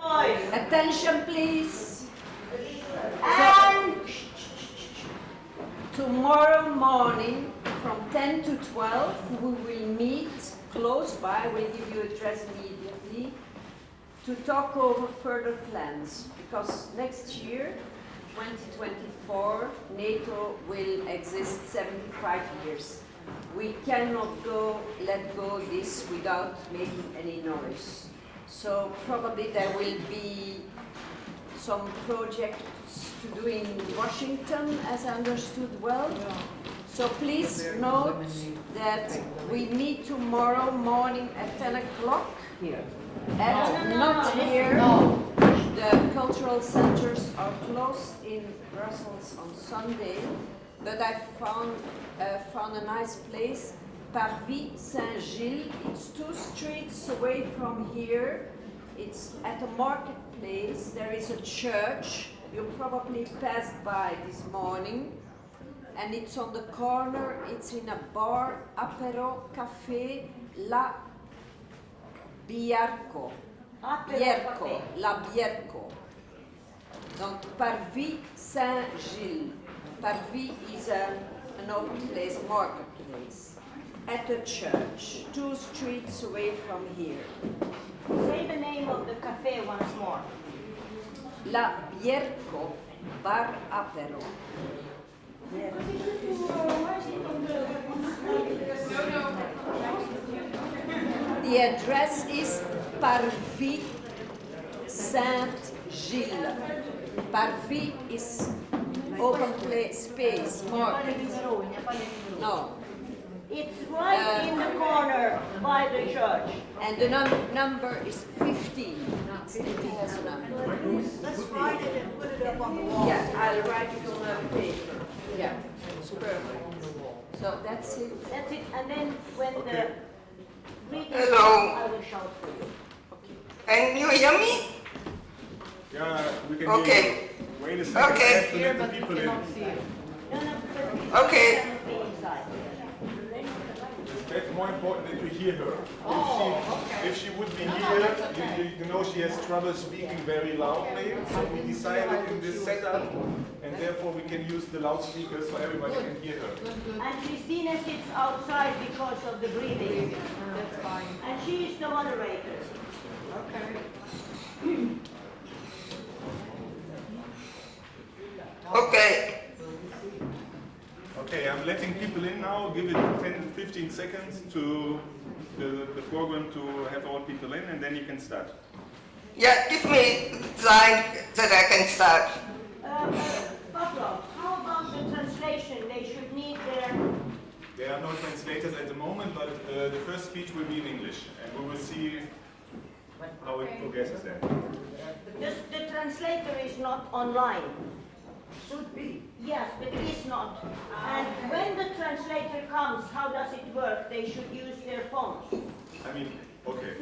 Attention, please. And tomorrow morning from 10 to 12, we will meet close by. We'll give you address immediately to talk over further plans, because next year, 2024, NATO will exist 75 years. We cannot let go this without making any noise. So probably there will be some projects to do in Washington, as I understood well. So please note that we meet tomorrow morning at 10 o'clock. Here. Not here. No. The cultural centers are closed in Brussels on Sunday, but I found a nice place. Parvis Saint-Gilles, it's 2 streets away from here. It's at a marketplace. There is a church. You probably passed by this morning. And it's on the corner. It's in a bar, Apero Café La Bierco. Bierco, La Bierco. Donc Parvis Saint-Gilles. Parvis is an open place, marketplace. At the church, 2 streets away from here. Say the name of the cafe once more. La Bierco Bar Apero. The address is Parvis Saint-Gilles. Parvis is open place, space, market. No. It's right in the corner by the church. And the number is 15. It has a number. Let's write it and put it up on the wall. Yeah, I'll write it on a paper. Yeah, it's perfect. So that's it. That's it. And then when the reading Hello. I will shout for you. Can you hear me? Yeah, we can Okay. hear you. Wait a second, Okay. I have to let the people in. No, Okay. be inside. It's more important that we hear her. If she would be here, you know she has trouble speaking very loudly, so we decided in this setup, and therefore we can use the loudspeakers so everybody can hear her. And Christina sits outside because of the breathing. That's fine. And she is the moderator. Okay. Okay. Okay, I'm letting people in now. Give it 10-15 seconds to the program to have all people in, and then you can start. Yeah, give me sign that I can start. Pablo, how about the translation? They should need their... There are no translators at the moment, but the first speech will be in English, and we will see how it progresses then. The translator is not online. Should be. Yes, but it is not. And when the translator comes, how does it work? They should use their phones. I mean, okay.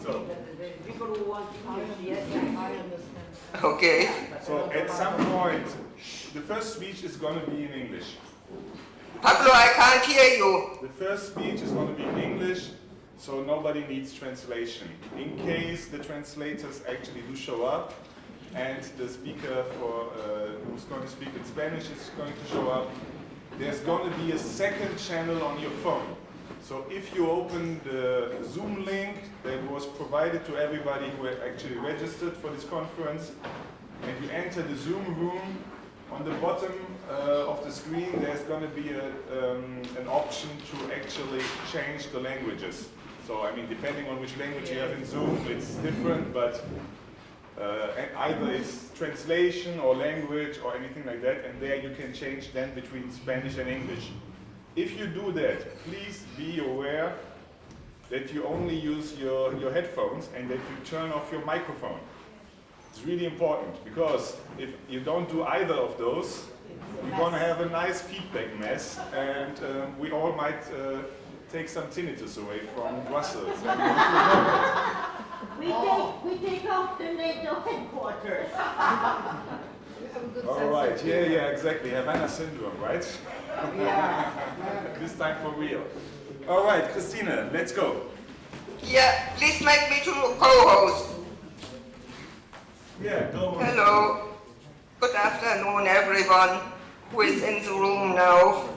So, People who want to hear, I understand. Okay. so at some point, the first speech is going to be in English. Pablo, I can't hear you. The first speech is going to be in English, so nobody needs translation. In case the translators actually do show up, and the speaker who's going to speak in Spanish is going to show up, there's going to be a second channel on your phone. So if you open the Zoom link that was provided to everybody who had actually registered for this conference, and you enter the Zoom room, on the bottom of the screen there's going to be an option to actually change the languages. So I mean, depending on which language you have in Zoom, it's different, but and either it's translation or language or anything like that, and there you can change then between Spanish and English. If you do that, please be aware that you only use your headphones and that you turn off your microphone. It's really important, because if you don't do either of those, we're going to have a nice feedback mess, and we all might take some tinnitus away from Brussels. We take out the NATO headquarters. All right, yeah, exactly. Havana syndrome, right? Yeah. This time for real. All right, Christina, let's go. Yeah, please make me to co-host. Yeah, go on. Hello. Good afternoon, everyone who is in the room now.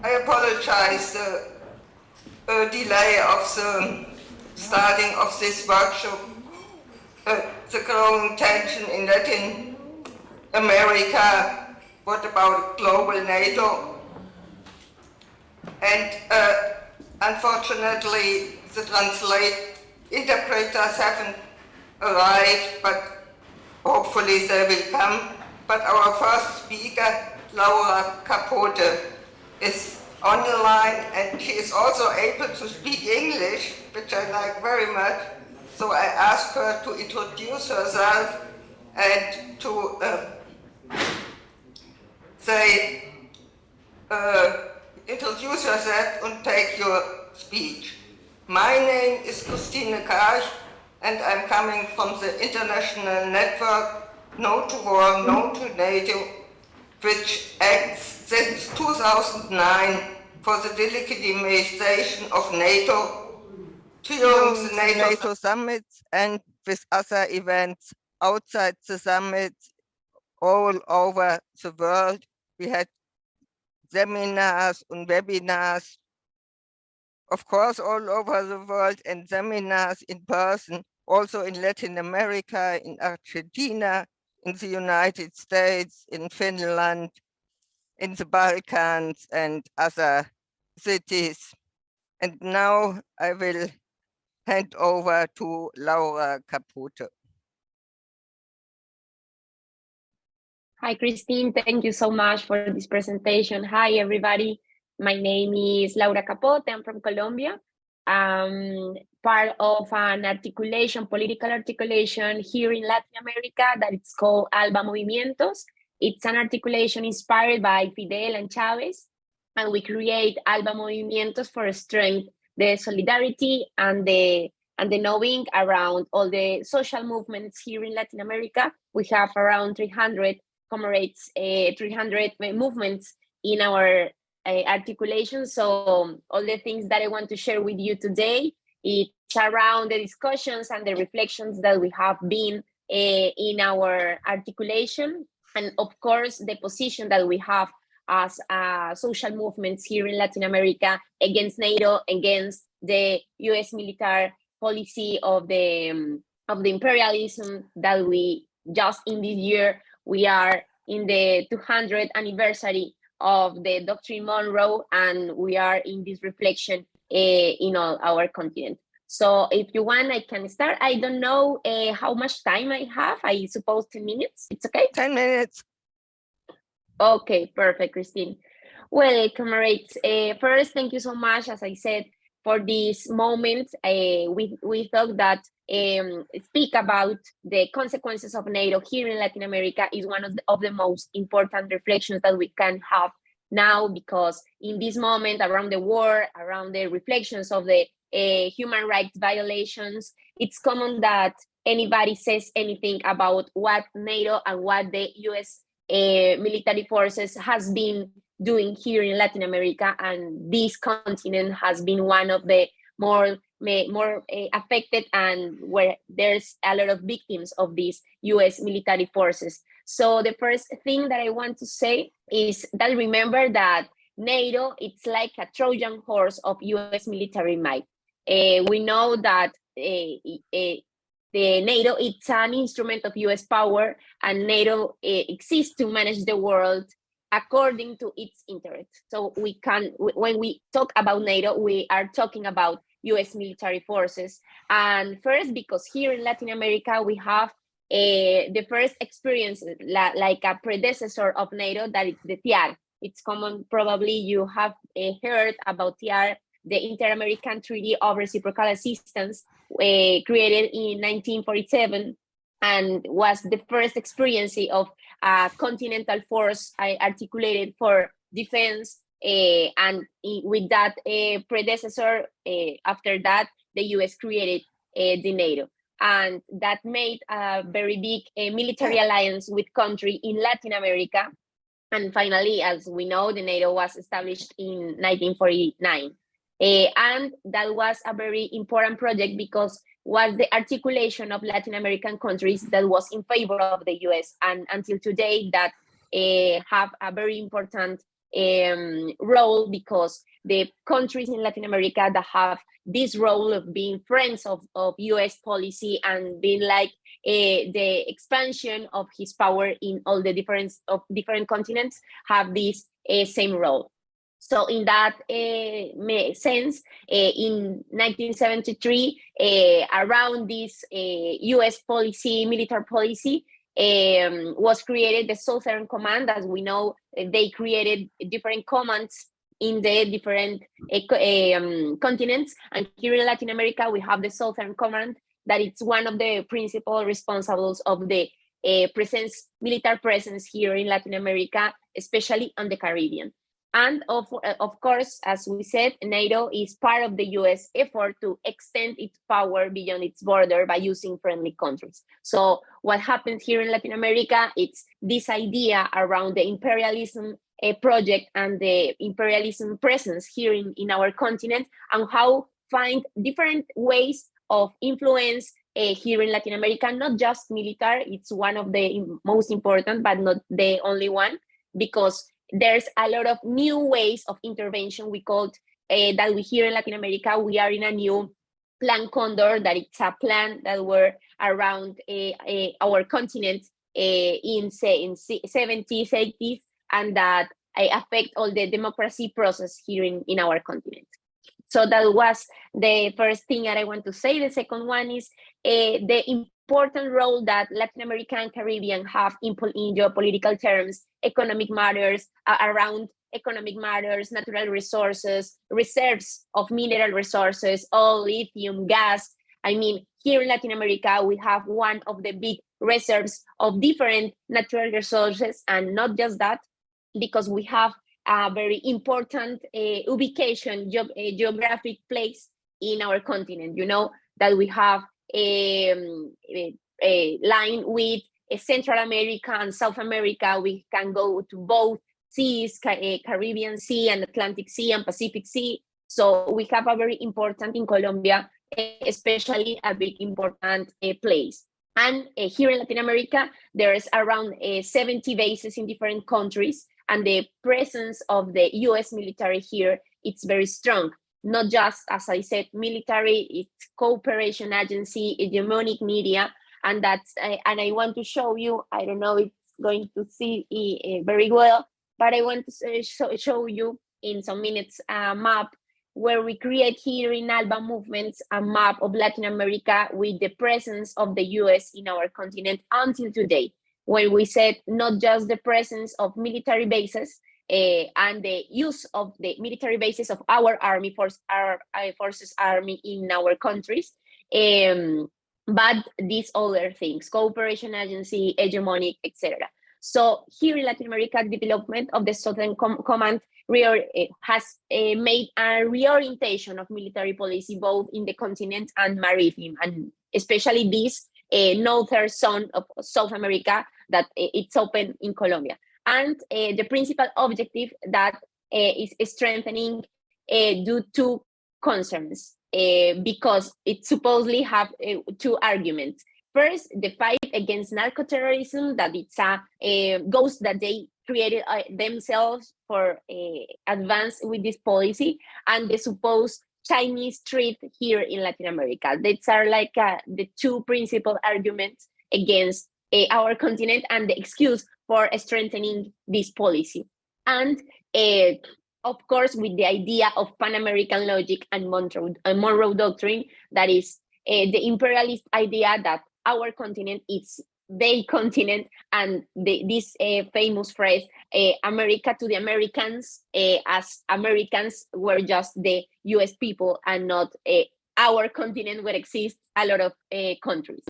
I apologize the delay of the starting of this workshop. The growing tension in Latin America. What about global NATO? And unfortunately, the interpreters haven't arrived, but hopefully they will come. But our first speaker, Laura Capote, is on the line, and she is also able to speak English, which I like very much. So I asked her to introduce herself and to say, introduce yourself and take your speech. My name is Christine Karch, and I'm coming from the international network No to War, No to NATO, which acts since 2009 for the delegitimization of NATO, during the NATO summits and with other events outside the summits all over the world. We had seminars and webinars, of course, all over the world, and seminars in person, also in Latin America, in Argentina, in the United States, in Finland, in the Balkans, and other cities. And now I will hand over to Laura Caputo. Hi, Christine. Thank you so much for this presentation. Hi, everybody. My name is Laura Capote. I'm from Colombia. Part of an articulation, political articulation here in Latin America that it's called ALBA Movimientos. It's an articulation inspired by Fidel and Chavez, and we create ALBA Movimientos for strength, the solidarity and the knowing around all the social movements here in Latin America. We have around 300 comrades, 300 movements in our articulation. So all the things that I want to share with you today, it's around the discussions and the reflections that we have been in our articulation. And of course, the position that we have as social movements here in Latin America against NATO, against the US military policy of the imperialism that we just in this year, we are in the 200th anniversary of the Doctrine Monroe, and we are in this reflection in all our continent. So if you want, I can start. I don't know how much time I have. I suppose 10 minutes. It's okay? 10 minutes. Okay, perfect, Christine. Well, comrades, first, thank you so much, as I said, for this moment. We thought that speak about the consequences of NATO here in Latin America is one of the most important reflections that we can have now, because in this moment around the war, around the reflections of the human rights violations, it's common that anybody says anything about what NATO and what the US military forces has been doing here in Latin America, and this continent has been one of the more affected and where there's a lot of victims of these US military forces. So the first thing that I want to say is that remember that NATO, it's like a Trojan horse of US military might. We know that the NATO, it's an instrument of US power, and NATO exists to manage the world according to its interests. So we can, when we talk about NATO, we are talking about US military forces. And first, because here in Latin America, we have the first experience, like a predecessor of NATO, that is the TIAR. It's common, probably you have heard about TIAR, the Inter-American Treaty of Reciprocal Assistance, created in 1947, and was the first experience of a continental force articulated for defense. And with that predecessor, after that, the US created the NATO. And that made a very big military alliance with country in Latin America. And finally, as we know, the NATO was established in 1949. And that was a very important project because was the articulation of Latin American countries that was in favor of the US, and until today that have a very important role, because the countries in Latin America that have this role of being friends of US policy and being like the expansion of his power in all the different continents have this same role. So in that sense, in 1973, around this US policy, military policy, was created the Southern Command. As we know, they created different commands in the different continents. And here in Latin America, we have the Southern Command, that it's one of the principal responsibles of the military presence here in Latin America, especially on the Caribbean. And of course, as we said, NATO is part of the US effort to extend its power beyond its border by using friendly countries. So what happens here in Latin America, it's this idea around the imperialism project and the imperialism presence here in our continent, and how find different ways of influence here in Latin America, not just military. It's one of the most important, but not the only one, because there's a lot of new ways of intervention. We called that we here in Latin America, we are in a new Plan Condor, that it's a plan that were around our continent in 70s, 80s, and that affect all the democracy process here in our continent. So that was the first thing that I want to say. The second one is the important role that Latin America and Caribbean have in geopolitical terms, economic matters, around economic matters, natural resources, reserves of mineral resources, oil, lithium, gas. I mean, here in Latin America, we have one of the big reserves of different natural resources, and not just that, because we have a very important ubication, geographic place in our continent. You know that we have a line with Central America and South America. We can go to both seas, Caribbean Sea and Atlantic Sea and Pacific Sea. So we have a very important in Colombia, especially a big important place. And here in Latin America, there's around 70 bases in different countries, and the presence of the US military here, it's very strong. Not just, as I said, military, it's cooperation agency, hegemonic media, and that's, and I want to show you, I don't know if it's going to see very well, but I want to show you in some minutes a map where we create here in Alba Movements a map of Latin America with the presence of the US in our continent until today, when we said not just the presence of military bases and the use of the military bases of our army force, our forces army in our countries, but these other things, cooperation agency, hegemonic, etc. So here in Latin America, development of the Southern Command has made a reorientation of military policy, both in the continent and maritime, and especially this northern zone of South America that it's open in Colombia. And the principal objective that is strengthening due to concerns, because it supposedly have two arguments. First, the fight against narco-terrorism, that it's a ghost that they created themselves for advance with this policy, and the supposed Chinese threat here in Latin America. These are like the two principal arguments against our continent and the excuse for strengthening this policy. And of course, with the idea of Pan-American logic and Monroe Doctrine, that is the imperialist idea that our continent is their continent, and this famous phrase, America to the Americans, as Americans were just the US people and not our continent where exists a lot of countries.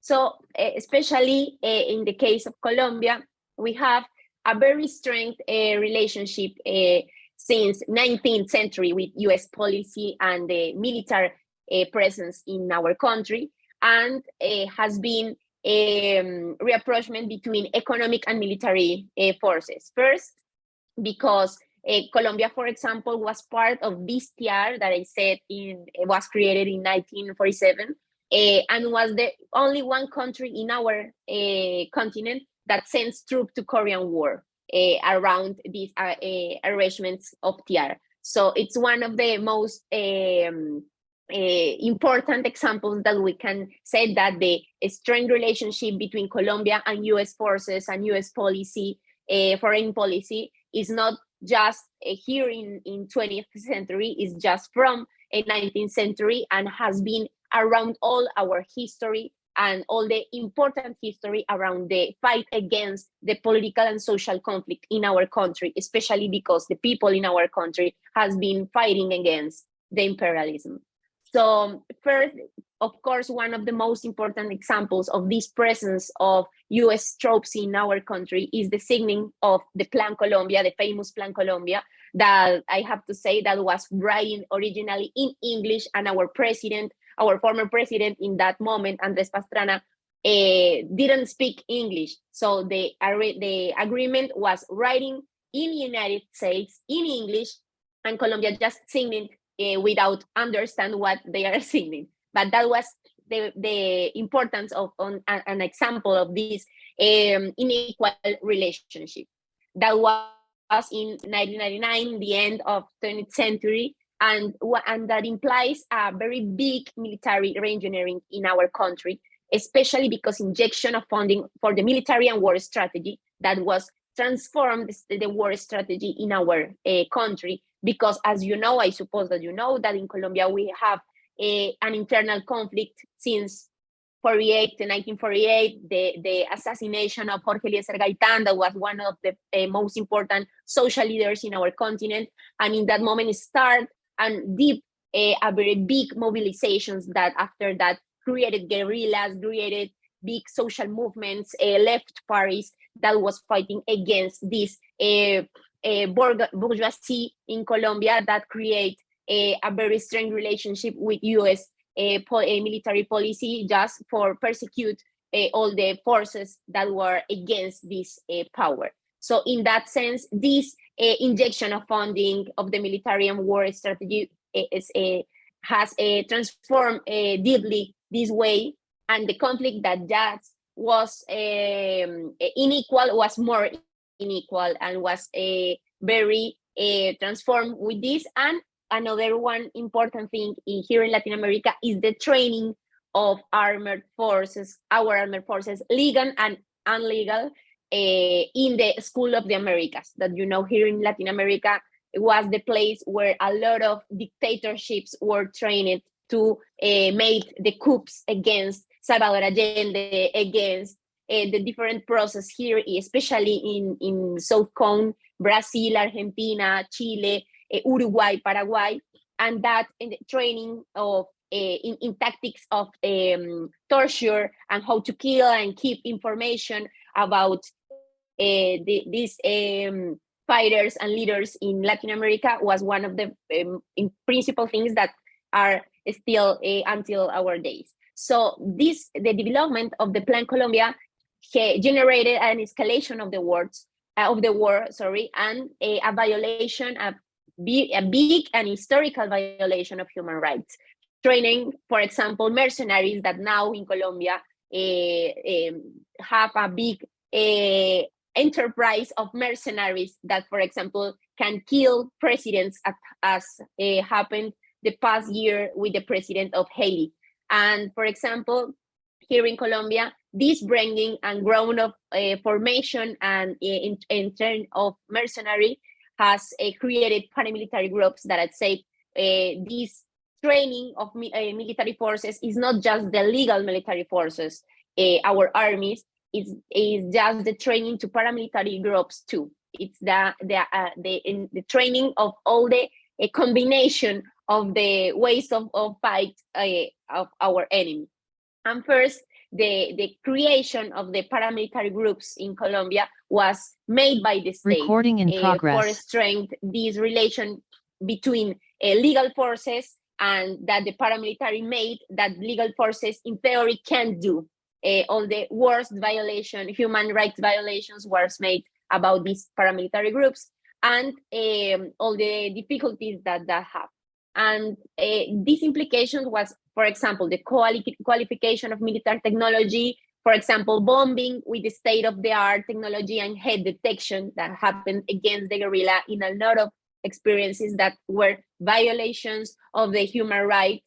So especially in the case of Colombia, we have a very strong relationship since 19th century with US policy and the military presence in our country, and has been rapprochement between economic and military forces. First, because Colombia, for example, was part of this TR that I said was created in 1947, and was the only one country in our continent that sends troops to Korean War around these arrangements of TR. So it's one of the most important examples that we can say that the strained relationship between Colombia and U.S. forces and U.S. policy, foreign policy, is not just here in 20th century, is just from a 19th century and has been around all our history and all the important history around the fight against the political and social conflict in our country, especially because the people in our country has been fighting against the imperialism. So first, of course, one of the most important examples of this presence of US troops in our country is the signing of the Plan Colombia, the famous Plan Colombia, that I have to say that was written originally in English, and our president, our former president in that moment, Andres Pastrana, didn't speak English. So the agreement was writing in the United States in English, and Colombia just signed without understand what they are signing. But that was the importance of an example of this unequal relationship. That was in 1999, the end of 20th century, and that implies a very big military reengineering in our country, especially because injection of funding for the military and war strategy that was transformed the war strategy in our country. Because as you know, I suppose that you know that in Colombia we have an internal conflict since 1948, the assassination of Jorge Eliezer Gaitán, that was one of the most important social leaders in our continent. And in that moment start and deep a very big mobilizations that after that created guerrillas, created big social movements, left parties that was fighting against this bourgeoisie in Colombia that create a very strained relationship with U.S. Military policy just for persecute all the forces that were against this power. So in that sense, this injection of funding of the military and war strategy has transformed deeply this way, and the conflict that just was unequal was more unequal and was very transformed with this. And another one important thing here in Latin America is the training of armored forces, our armored forces, legal and illegal, in the School of the Americas. That you know, here in Latin America, it was the place where a lot of dictatorships were trained to make the coups against Salvador Allende, against the different process here, especially in South Cone, Brazil, Argentina, Chile, Uruguay, Paraguay, and that in the training of in tactics of torture and how to kill and keep information about these fighters and leaders in Latin America was one of the principal things that are still until our days. So the development of the Plan Colombia generated an escalation of the war, and a violation, a big and historical violation of human rights. Training, for example, mercenaries that now in Colombia have a big enterprise of mercenaries that, for example, can kill presidents, as happened the past year with the president of Haiti. And for example, here in Colombia, this bringing and growth of formation and in turn of mercenary has created paramilitary groups that I'd say this training of military forces is not just the legal military forces, our armies, is just the training to paramilitary groups too. It's the training of all the combination of the ways of fight of our enemy. And first, the creation of the paramilitary groups in Colombia was made by the state. Recording in progress. For strength this relation between legal forces, and that the paramilitary made that legal forces in theory can do. All the worst human rights violations were made about these paramilitary groups. and all the difficulties that have. And these implications was, for example, the qualification of military technology, for example, bombing with the state-of-the-art technology and head detection that happened against the guerrilla in a lot of experiences that were violations of the human rights,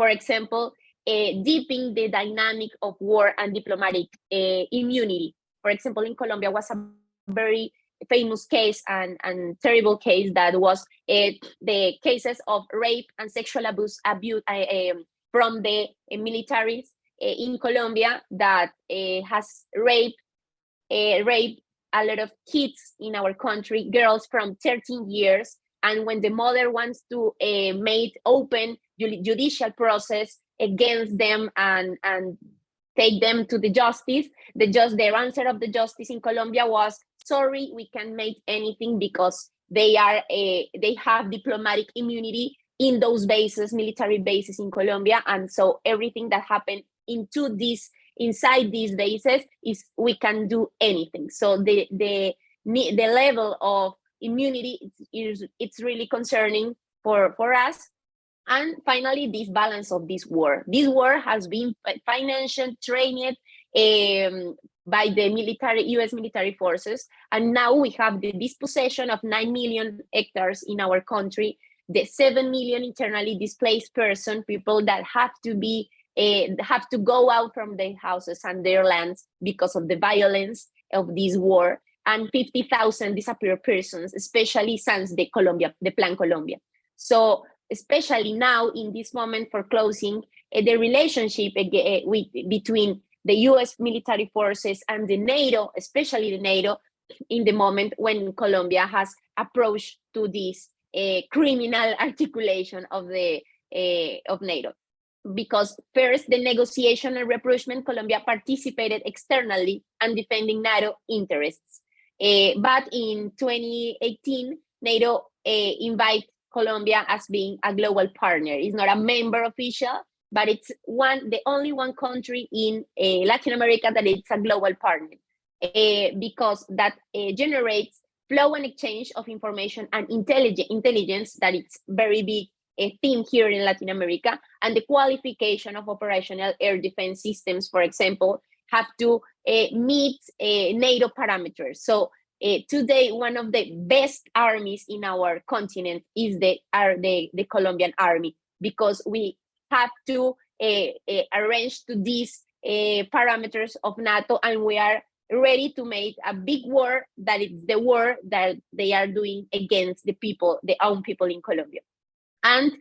For example, deepening the dynamic of war and diplomatic immunity. For example, in Colombia was a very famous case and terrible case that was the cases of rape and sexual abuse from the militaries in Colombia that has raped a lot of kids in our country, girls from 13 years. And when the mother wants to make open judicial process against them and take them to the justice, their answer of the justice in Colombia was, sorry, we can't make anything because they have diplomatic immunity in those bases, military bases in Colombia. And so everything that happened inside these bases is we can do anything. So the level of immunity it's really concerning for us. And finally, this balance of this war. This war has been financially trained by the U.S. military forces, and now we have the dispossession of 9 million hectares in our country, the 7 million internally displaced people that have to go out from their houses and their lands because of the violence of this war, and 50,000 disappeared persons, especially since the Plan Colombia. So especially now in this moment for closing, the relationship between the US military forces and the NATO, especially the NATO, in the moment when Colombia has approached to this criminal articulation of NATO. Because first, the negotiation and rapprochement, Colombia participated externally and defending NATO interests. But in 2018, NATO invited Colombia as being a global partner. It's not a member official, but it's the only one country in Latin America that it's a global partner, because that generates flow and exchange of information and intelligence that it's very big theme here in Latin America, and the qualification of operational air defense systems, for example, have to meet NATO parameters. So today, one of the best armies in our continent is the Colombian army, because we have to arrange to these parameters of NATO, and we are ready to make a big war that is the war that they are doing against the own people in Colombia. And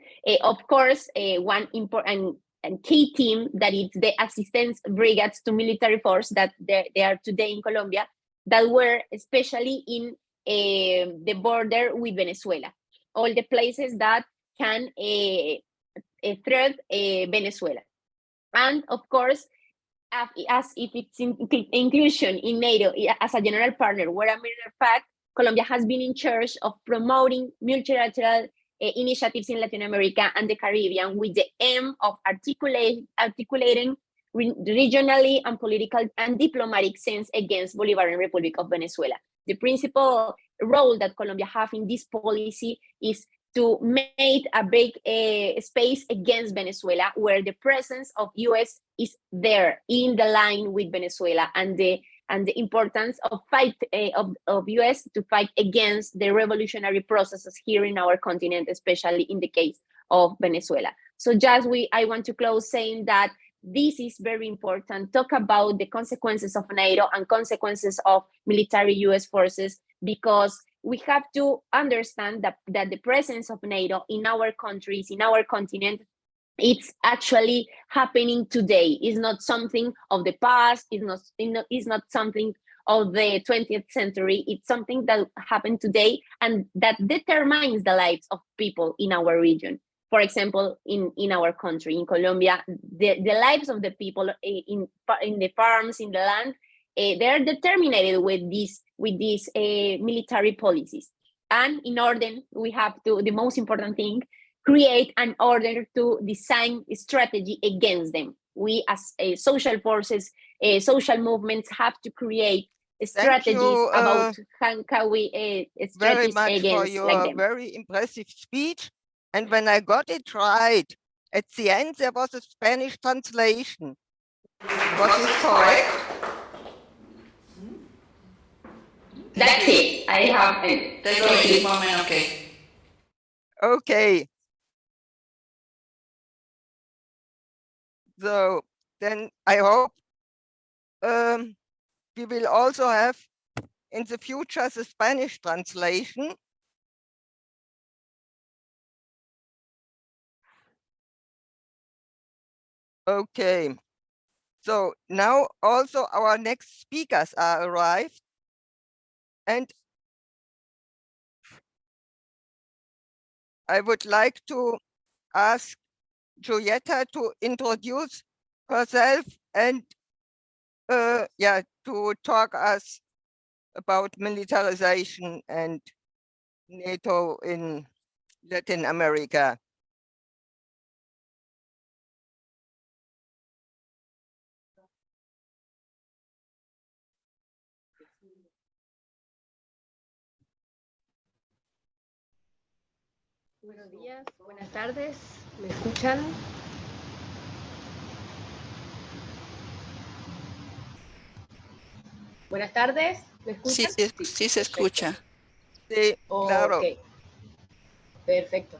of course, one important and key team that is the assistance brigades to military force that they are today in Colombia, that were especially in the border with Venezuela, all the places that can threat Venezuela. And of course, as if it's inclusion in NATO as a general partner, where a matter of fact, Colombia has been in charge of promoting multilateral initiatives in Latin America and the Caribbean with the aim of articulating regionally and political and diplomatic sense against Bolivarian Republic of Venezuela. The principal role that Colombia have in this policy is to make a big space against Venezuela, where the presence of US is there in the line with Venezuela, and the importance of US to fight against the revolutionary processes here in our continent, especially in the case of Venezuela. So I want to close saying that this is very important. Talk about the consequences of NATO and consequences of military US forces, because we have to understand that the presence of NATO in our countries, in our continent, it's actually happening today. It's not something of the past. It's not something of the 20th century. It's something that happened today and that determines the lives of people in our region. For example, in our country, in Colombia, the lives of the people in the farms, in the land, they're determined with these military policies. And in order, we have to, the most important thing, create an order to design a strategy against them. We as social forces, social movements have to create Thank strategies you about how can we very strategize much for against like your them. very impressive speech. And when I got it right, at the end there was a Spanish translation. Was it correct? That's it. I have it. Tengo aquí, más o menos, ok. Okay. So then I hope we will also have in the future the Spanish translation. Okay. So now also our next speakers are arrived. And I would like to ask Giulietta to introduce herself and to talk us about militarization and NATO in Latin America. Buenos días, buenas tardes, ¿me escuchan? Buenas tardes, ¿me Sí, escuchan? sí se perfecto. escucha. Sí, claro. Ok, perfecto.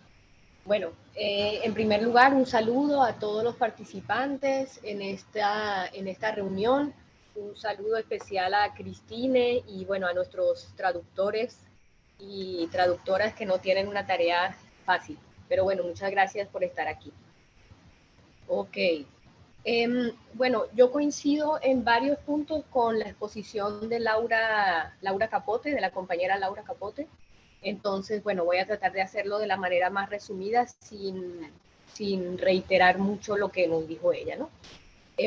Bueno, en primer lugar, un saludo a todos los participantes en esta reunión. Un saludo especial a Cristine y bueno, a nuestros traductores y traductoras que no tienen una tarea fácil. Pero bueno, muchas gracias por estar aquí. Ok. Bueno, yo coincido en varios puntos con la exposición de Laura Capote, de la compañera Laura Capote. Entonces, bueno, voy a tratar de hacerlo de la manera más resumida sin reiterar mucho lo que nos dijo ella, ¿no?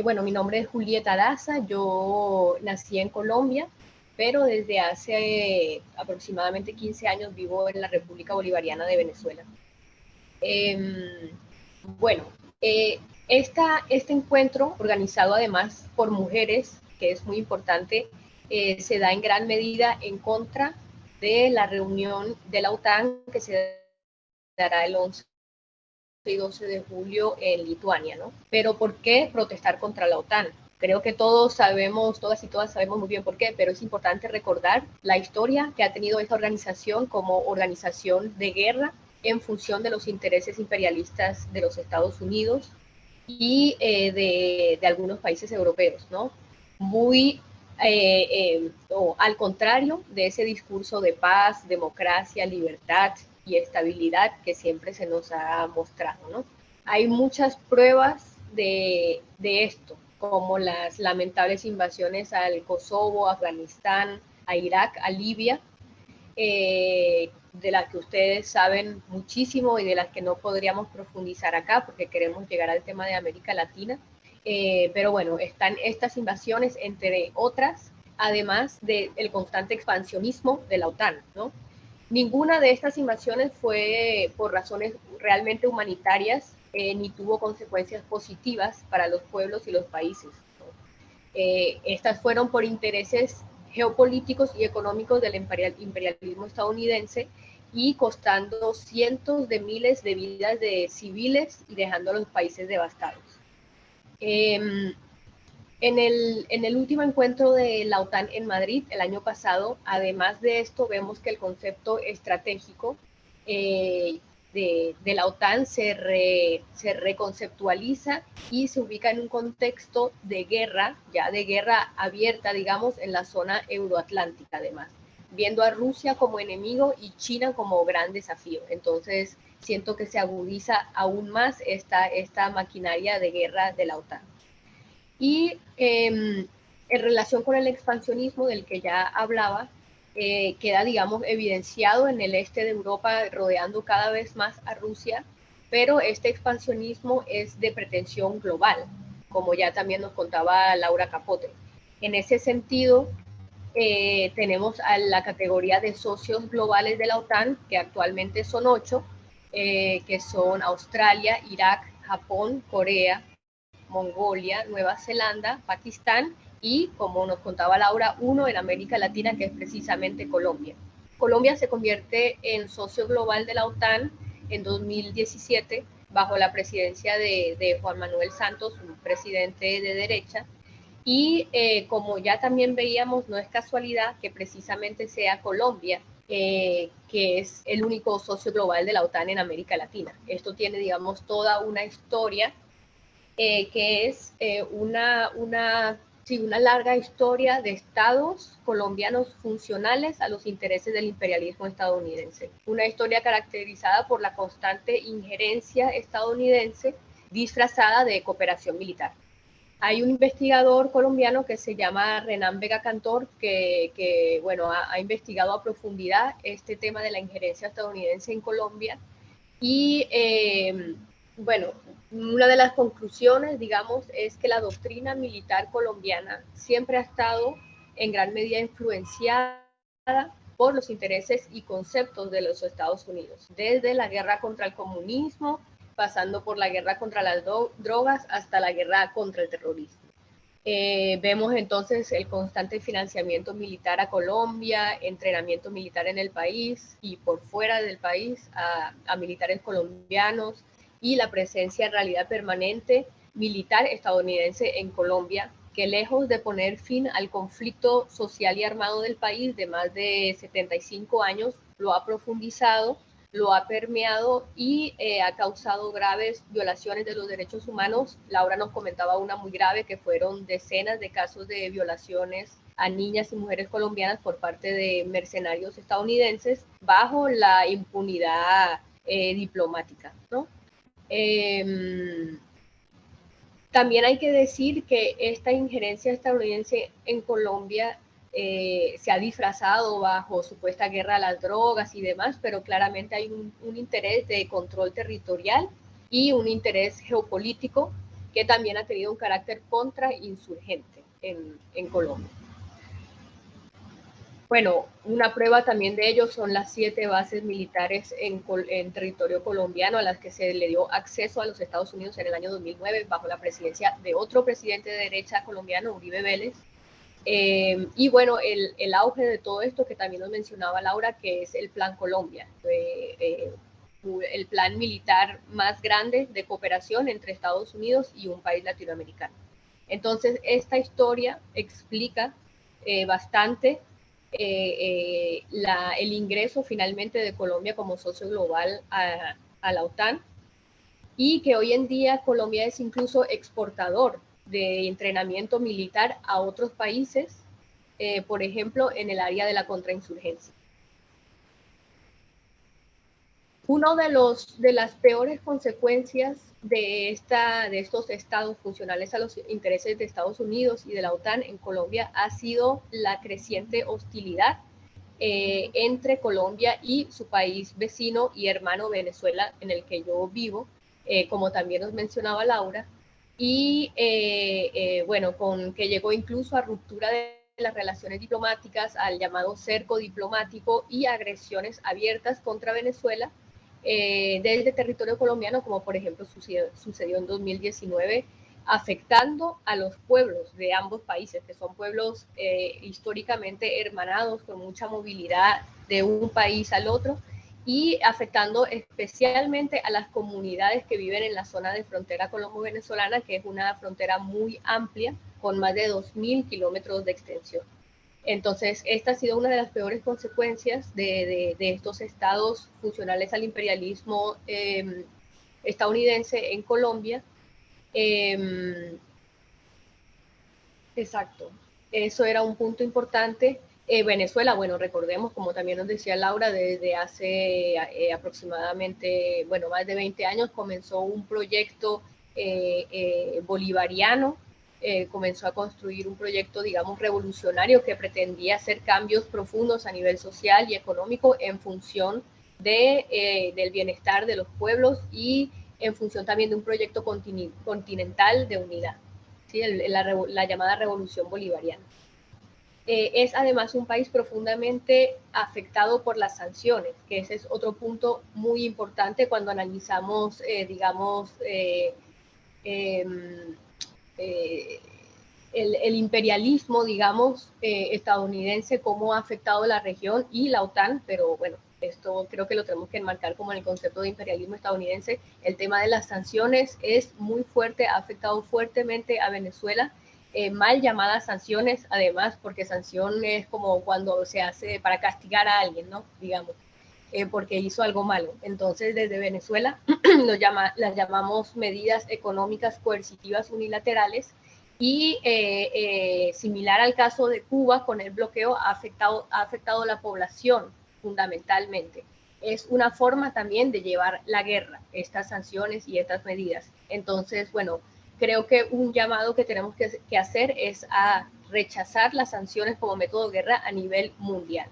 Bueno, mi nombre es Julieta Daza, yo nací en Colombia, pero desde hace aproximadamente 15 años vivo en la República Bolivariana de Venezuela. Bueno, este encuentro, organizado además por mujeres, que es muy importante, se da en gran medida en contra de la reunión de la OTAN que se dará el 11 y 12 de julio en Lituania, ¿no? Pero ¿por qué protestar contra la OTAN? Creo que todos sabemos, todas y todas sabemos muy bien por qué, pero es importante recordar la historia que ha tenido esta organización como organización de guerra en función de los intereses imperialistas de los Estados Unidos y de algunos países europeos, ¿no? Muy al contrario de ese discurso de paz, democracia, libertad y estabilidad que siempre se nos ha mostrado, ¿no? Hay muchas pruebas de esto, como las lamentables invasiones al Kosovo, a Afganistán, a Irak, a Libia, de las que ustedes saben muchísimo y de las que no podríamos profundizar acá porque queremos llegar al tema de América Latina. Pero bueno, están estas invasiones, entre otras, además del constante expansionismo de la OTAN, ¿no? Ninguna de estas invasiones fue por razones realmente humanitarias ni tuvo consecuencias positivas para los pueblos y los países, ¿no? Estas fueron por intereses geopolíticos y económicos del imperialismo estadounidense y costando cientos de miles de vidas de civiles y dejando a los países devastados. En el último encuentro de la OTAN en Madrid el año pasado, además de esto, vemos que el concepto estratégico de la OTAN se reconceptualiza y se ubica en un contexto de guerra, ya de guerra abierta, digamos, en la zona euroatlántica, además, viendo a Rusia como enemigo y China como gran desafío. Entonces, siento que se agudiza aún más esta maquinaria de guerra de la OTAN. Y en relación con el expansionismo del que ya hablaba, queda, digamos, evidenciado en el este de Europa, rodeando cada vez más a Rusia, pero este expansionismo es de pretensión global, como ya también nos contaba Laura Capote. En ese sentido, tenemos a la categoría de socios globales de la OTAN, que actualmente son 8, que son Australia, Irak, Japón, Corea, Mongolia, Nueva Zelanda, Pakistán y, como nos contaba Laura, uno en América Latina, que es precisamente Colombia. Colombia se convierte en socio global de la OTAN en 2017 bajo la presidencia de Juan Manuel Santos, un presidente de derecha, y como ya también veíamos, no es casualidad que precisamente sea Colombia, que es el único socio global de la OTAN en América Latina. Esto tiene, digamos, toda una historia que es una larga historia de estados colombianos funcionales a los intereses del imperialismo estadounidense. Una historia caracterizada por la constante injerencia estadounidense disfrazada de cooperación militar. Hay un investigador colombiano que se llama Renan Vega Cantor que bueno, ha investigado a profundidad este tema de la injerencia estadounidense en Colombia y bueno, una de las conclusiones, digamos, es que la doctrina militar colombiana siempre ha estado en gran medida influenciada por los intereses y conceptos de los Estados Unidos, desde la guerra contra el comunismo, pasando por la guerra contra las drogas hasta la guerra contra el terrorismo. Vemos entonces el constante financiamiento militar a Colombia, entrenamiento militar en el país y por fuera del país a militares colombianos y la presencia en realidad permanente militar estadounidense en Colombia, que lejos de poner fin al conflicto social y armado del país de más de 75 años, lo ha profundizado, lo ha permeado y ha causado graves violaciones de los derechos humanos. Laura nos comentaba una muy grave, que fueron decenas de casos de violaciones a niñas y mujeres colombianas por parte de mercenarios estadounidenses bajo la impunidad diplomática, ¿no? También hay que decir que esta injerencia estadounidense en Colombia se ha disfrazado bajo supuesta guerra a las drogas y demás, pero claramente hay un interés de control territorial y un interés geopolítico que también ha tenido un carácter contrainsurgente en Colombia. Bueno, una prueba también de ello son las 7 bases militares en territorio colombiano a las que se le dio acceso a los Estados Unidos en el año 2009 bajo la presidencia de otro presidente de derecha colombiano, Uribe Vélez. Y bueno, el auge de todo esto que también nos mencionaba Laura, que es el Plan Colombia, el plan militar más grande de cooperación entre Estados Unidos y un país latinoamericano. Entonces, esta historia explica bastante el ingreso finalmente de Colombia como socio global a la OTAN, y que hoy en día Colombia es incluso exportador de entrenamiento militar a otros países, por ejemplo, en el área de la contrainsurgencia. Uno de las peores consecuencias de estos estados funcionales a los intereses de Estados Unidos y de la OTAN en Colombia ha sido la creciente hostilidad entre Colombia y su país vecino y hermano Venezuela, en el que yo vivo, como también nos mencionaba Laura, y bueno, con que llegó incluso a ruptura de las relaciones diplomáticas, al llamado cerco diplomático y agresiones abiertas contra Venezuela desde territorio colombiano, como por ejemplo sucedió en 2019, afectando a los pueblos de ambos países, que son pueblos históricamente hermanados, con mucha movilidad de un país al otro, y afectando especialmente a las comunidades que viven en la zona de frontera colombo-venezolana, que es una frontera muy amplia, con más de 2.000 kilómetros de extensión. Entonces, esta ha sido una de las peores consecuencias de estos estados funcionales al imperialismo estadounidense en Colombia. Exacto, eso era un punto importante. Venezuela, bueno, recordemos, como también nos decía Laura, desde hace aproximadamente, bueno, más de 20 años comenzó un proyecto bolivariano, comenzó a construir un proyecto, digamos, revolucionario que pretendía hacer cambios profundos a nivel social y económico en función del bienestar de los pueblos y en función también de un proyecto continental de unidad. ¿Sí? La llamada revolución bolivariana. Es además un país profundamente afectado por las sanciones, que ese es otro punto muy importante cuando analizamos, digamos, el imperialismo, digamos, estadounidense, cómo ha afectado la región y la OTAN, pero bueno, esto creo que lo tenemos que enmarcar como en el concepto de imperialismo estadounidense. El tema de las sanciones es muy fuerte, ha afectado fuertemente a Venezuela, mal llamadas sanciones, además, porque sanción es como cuando se hace para castigar a alguien, ¿no? Digamos, porque hizo algo malo. Entonces, desde Venezuela las llamamos medidas económicas coercitivas unilaterales, y similar al caso de Cuba con el bloqueo, ha afectado a la población fundamentalmente. Es una forma también de llevar la guerra, estas sanciones y estas medidas. Entonces, bueno, creo que un llamado que tenemos que hacer es a rechazar las sanciones como método de guerra a nivel mundial.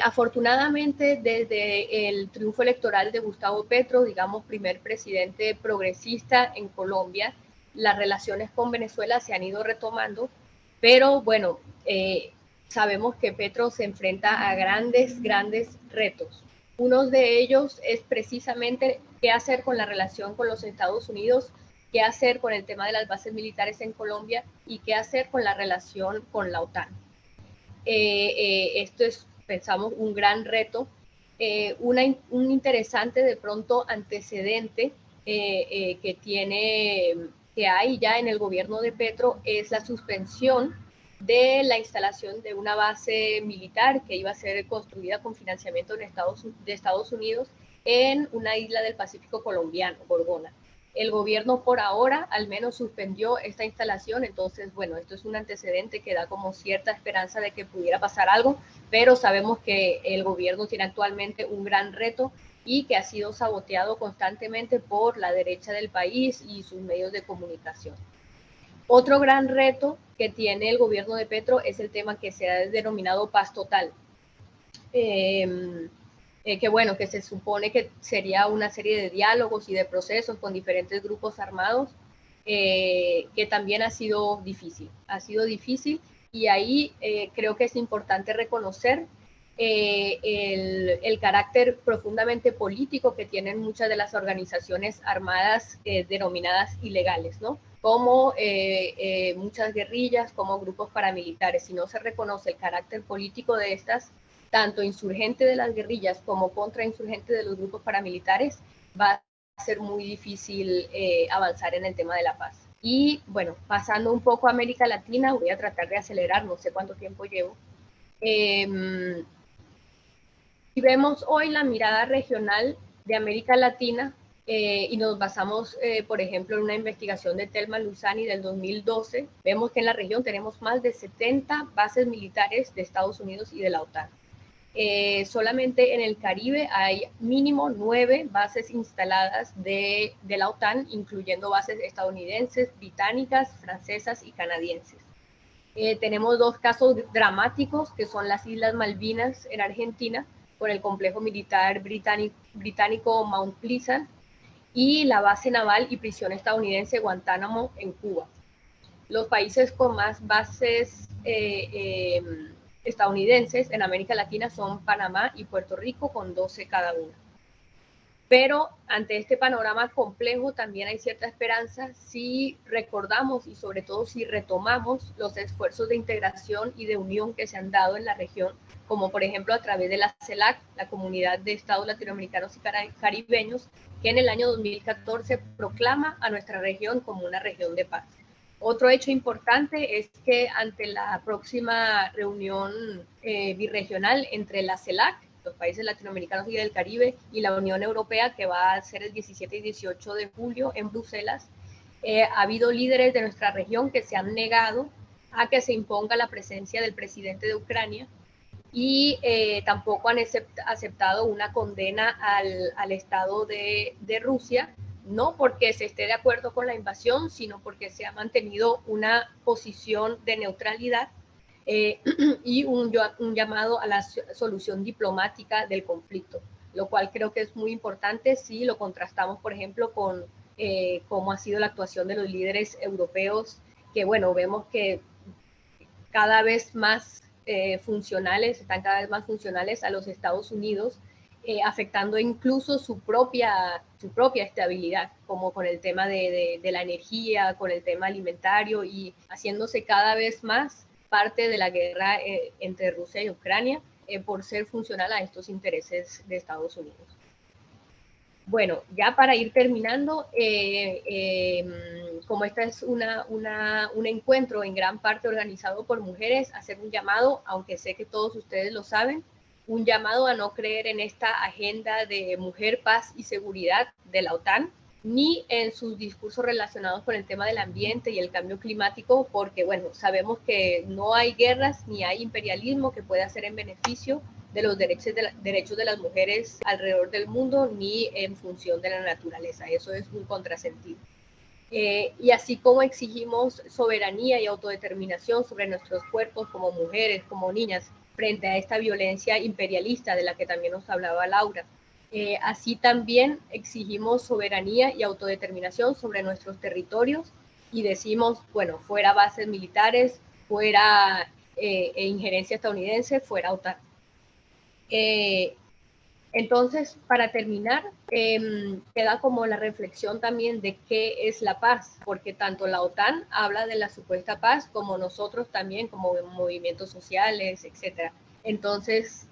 Afortunadamente, desde el triunfo electoral de Gustavo Petro, digamos, primer presidente progresista en Colombia, las relaciones con Venezuela se han ido retomando, pero bueno, sabemos que Petro se enfrenta a grandes retos. Uno de ellos es precisamente qué hacer con la relación con los Estados Unidos, qué hacer con el tema de las bases militares en Colombia y qué hacer con la relación con la OTAN. Esto es, pensamos, un gran reto. Un interesante de pronto antecedente que hay ya en el gobierno de Petro es la suspensión de la instalación de una base militar que iba a ser construida con financiamiento de Estados Unidos en una isla del Pacífico colombiano, Gorgona. El gobierno por ahora al menos suspendió esta instalación, entonces, bueno, esto es un antecedente que da como cierta esperanza de que pudiera pasar algo, pero sabemos que el gobierno tiene actualmente un gran reto y que ha sido saboteado constantemente por la derecha del país y sus medios de comunicación. Otro gran reto que tiene el gobierno de Petro es el tema que se ha denominado paz total. Que bueno, que se supone que sería una serie de diálogos y de procesos con diferentes grupos armados, que también ha sido difícil y ahí creo que es importante reconocer el carácter profundamente político que tienen muchas de las organizaciones armadas denominadas ilegales, ¿no? Como muchas guerrillas, como grupos paramilitares. Si no se reconoce el carácter político de estas, tanto insurgente de las guerrillas como contrainsurgente de los grupos paramilitares, va a ser muy difícil avanzar en el tema de la paz. Y bueno, pasando un poco a América Latina, voy a tratar de acelerar, no sé cuánto tiempo llevo. Si vemos hoy la mirada regional de América Latina, y nos basamos, por ejemplo, en una investigación de Thelma Luzani del 2012, vemos que en la región tenemos más de 70 bases militares de Estados Unidos y de la OTAN. Solamente en el Caribe hay mínimo 9 bases instaladas de la OTAN, incluyendo bases estadounidenses, británicas, francesas y canadienses. Tenemos 2 casos dramáticos, que son las Islas Malvinas en Argentina, con el complejo militar británico Mount Pleasant, y la base naval y prisión estadounidense Guantánamo en Cuba. Los países con más bases estadounidenses en América Latina son Panamá y Puerto Rico, con 12 cada una. Pero ante este panorama complejo también hay cierta esperanza si recordamos y sobre todo si retomamos los esfuerzos de integración y de unión que se han dado en la región, como por ejemplo a través de la CELAC, la Comunidad de Estados Latinoamericanos y Caribeños, que en el año 2014 proclama a nuestra región como una región de paz. Otro hecho importante es que ante la próxima reunión birregional entre la CELAC, los países latinoamericanos y del Caribe, y la Unión Europea, que va a ser el 17 y 18 de julio en Bruselas, ha habido líderes de nuestra región que se han negado a que se imponga la presencia del presidente de Ucrania, y tampoco han aceptado una condena al Estado de Rusia, no porque se esté de acuerdo con la invasión, sino porque se ha mantenido una posición de neutralidad y un llamado a la solución diplomática del conflicto, lo cual creo que es muy importante si lo contrastamos, por ejemplo, con cómo ha sido la actuación de los líderes europeos, que bueno, vemos que cada vez más funcionales, están cada vez más funcionales a los Estados Unidos afectando incluso su propia estabilidad, como con el tema de la energía, con el tema alimentario y haciéndose cada vez más parte de la guerra entre Rusia y Ucrania por ser funcional a estos intereses de Estados Unidos. Bueno, ya para ir terminando, como esta es un encuentro en gran parte organizado por mujeres, hacer un llamado, aunque sé que todos ustedes lo saben, un llamado a no creer en esta agenda de mujer, paz y seguridad de la OTAN, ni en sus discursos relacionados con el tema del ambiente y el cambio climático, porque, bueno, sabemos que no hay guerras ni hay imperialismo que pueda ser en beneficio de los derechos de las mujeres alrededor del mundo, ni en función de la naturaleza. Eso es un contrasentido. Y así como exigimos soberanía y autodeterminación sobre nuestros cuerpos como mujeres, como niñas, frente a esta violencia imperialista de la que también nos hablaba Laura, así también exigimos soberanía y autodeterminación sobre nuestros territorios y decimos, bueno, fuera bases militares, fuera injerencia estadounidense, fuera OTAN. Entonces, para terminar, queda como la reflexión también de qué es la paz, porque tanto la OTAN habla de la supuesta paz como nosotros también, como movimientos sociales, etc. Entonces,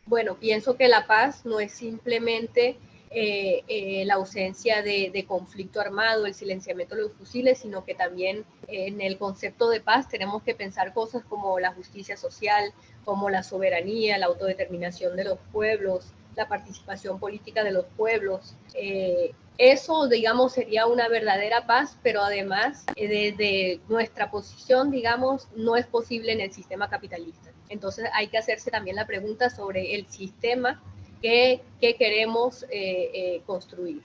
bueno, pienso que la paz no es simplemente la ausencia de conflicto armado, el silenciamiento de los fusiles, sino que también en el concepto de paz tenemos que pensar cosas como la justicia social, como la soberanía, la autodeterminación de los pueblos, la participación política de los pueblos. Eso, digamos, sería una verdadera paz, pero además, desde nuestra posición, digamos, no es posible en el sistema capitalista. Entonces hay que hacerse también la pregunta sobre el sistema que queremos construir.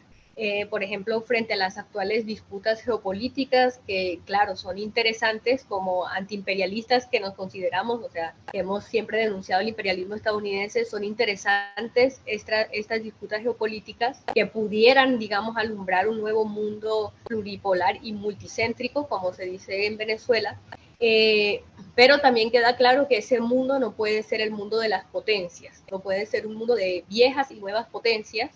Por ejemplo, frente a las actuales disputas geopolíticas, que claro, son interesantes como antiimperialistas que nos consideramos, o sea, que hemos siempre denunciado el imperialismo estadounidense, son interesantes estas disputas geopolíticas que pudieran, digamos, alumbrar un nuevo mundo pluripolar y multicéntrico, como se dice en Venezuela, pero también queda claro que ese mundo no puede ser el mundo de las potencias, no puede ser un mundo de viejas y nuevas potencias,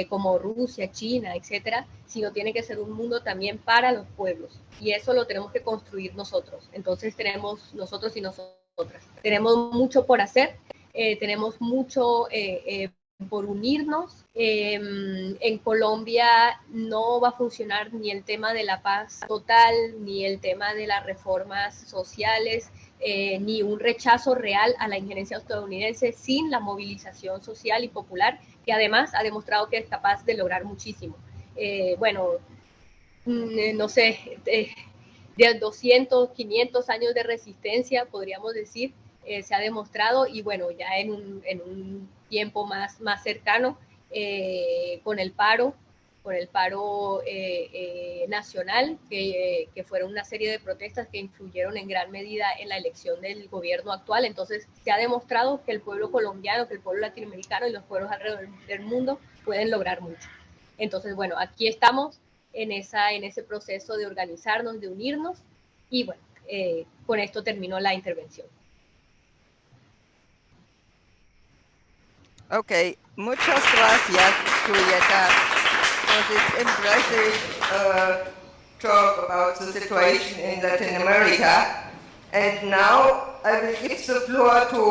como Rusia, China, etcétera, sino tiene que ser un mundo también para los pueblos. Y eso lo tenemos que construir nosotros. Entonces tenemos nosotros y nosotras. Tenemos mucho por hacer, tenemos mucho por unirnos. En Colombia no va a funcionar ni el tema de la paz total, ni el tema de las reformas sociales, ni un rechazo real a la injerencia estadounidense sin la movilización social y popular, que además ha demostrado que es capaz de lograr muchísimo. Bueno, no sé, de 200, 500 años de resistencia, podríamos decir, se ha demostrado, y bueno, ya en un tiempo más cercano, con el paro nacional, que fueron una serie de protestas que influyeron en gran medida en la elección del gobierno actual. Entonces se ha demostrado que el pueblo colombiano, que el pueblo latinoamericano y los pueblos alrededor del mundo pueden lograr mucho. Entonces, bueno, aquí estamos en ese proceso de organizarnos, de unirnos, y bueno, con esto termino la intervención. Okay, muchas gracias, Julieta, for this impressive talk about the situation in Latin America. And now I will give the floor to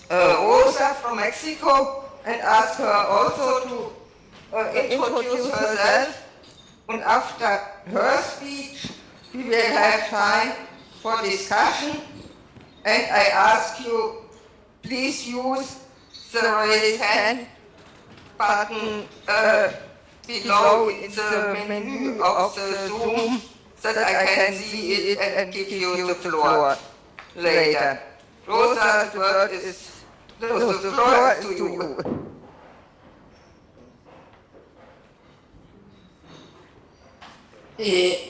Rosa from Mexico and ask her also to introduce herself. And after her speech, we will have time for discussion. And I ask you, please use the raise hand button below in the menu of the Zoom so that I can see it and give you the floor later. Rosa, the floor is to you.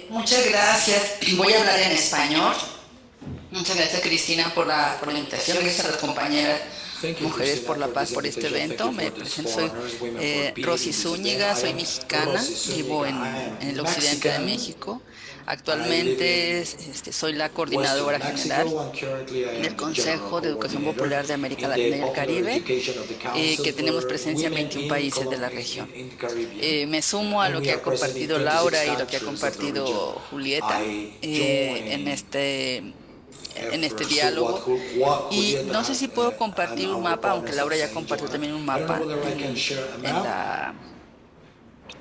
Muchas gracias. Voy a hablar en español. Muchas gracias, Cristina, por la invitación. Gracias a las compañeras Mujeres por la Paz por este evento. Me presento, soy Rosy Zúñiga, soy mexicana, vivo en el occidente de México. Actualmente soy la coordinadora general del Consejo de Educación Popular de América Latina y el Caribe, que tenemos presencia en 21 países de la región. Me sumo a lo que ha compartido Laura y lo que ha compartido Julieta en este diálogo. Y no sé si puedo compartir un mapa, aunque Laura ya compartió también un mapa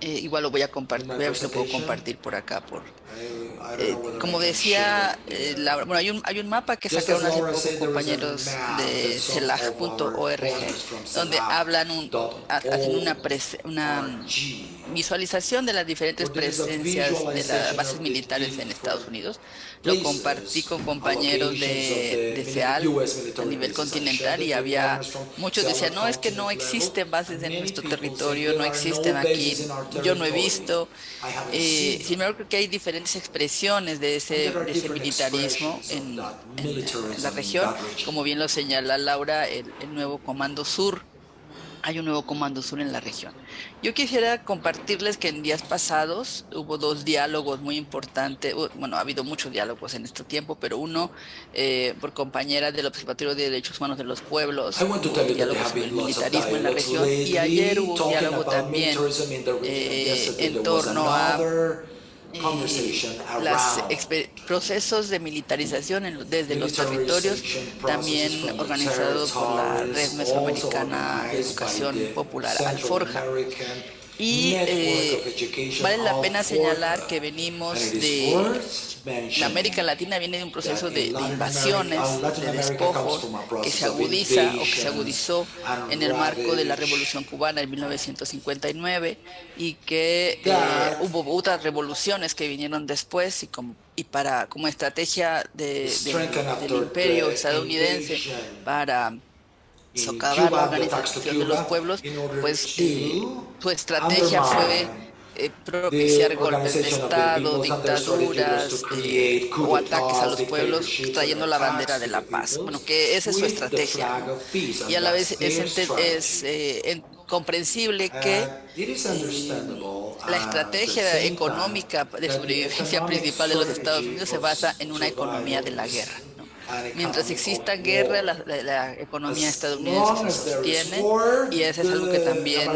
igual lo voy a compartir, voy a ver si lo puedo compartir por acá. Como decía Laura, bueno, hay un mapa que sacaron hace poco compañeros de celag.org, donde hacen una visualización de las diferentes presencias de las bases militares en Estados Unidos. Lo compartí con compañeros de CEAL a nivel continental y muchos decían, no, es que no existen bases en nuestro territorio, no existen aquí, yo no he visto. Sin embargo, creo que hay diferentes expresiones de ese militarismo en la región. Como bien lo señala Laura, el nuevo Comando Sur. Hay un nuevo Comando Sur en la región. Yo quisiera compartirles que en días pasados hubo 2 diálogos muy importantes. Bueno, ha habido muchos diálogos en este tiempo, pero uno por compañeras del Observatorio de Derechos Humanos de los Pueblos, hubo diálogos sobre el militarismo en la región, y ayer hubo un diálogo también en torno a procesos de militarización desde los territorios, también organizado por la Red Mesoamericana de Educación Popular, Alforja. Y vale la pena señalar que la América Latina viene de un proceso de invasiones, de despojos, que se agudiza o que se agudizó en el marco de la Revolución Cubana en 1959, y que hubo otras revoluciones que vinieron después y como estrategia del imperio estadounidense para socavar la organización de los pueblos, pues su estrategia fue propiciar golpes de Estado, dictaduras o ataques a los pueblos, trayendo la bandera de la paz. Bueno, que esa es su estrategia, ¿no? Y a la vez es comprensible que la estrategia económica de sobrevivencia principal de los Estados Unidos se basa en una economía de la guerra. Mientras exista guerra, la economía estadounidense se sostiene, y eso es algo que también,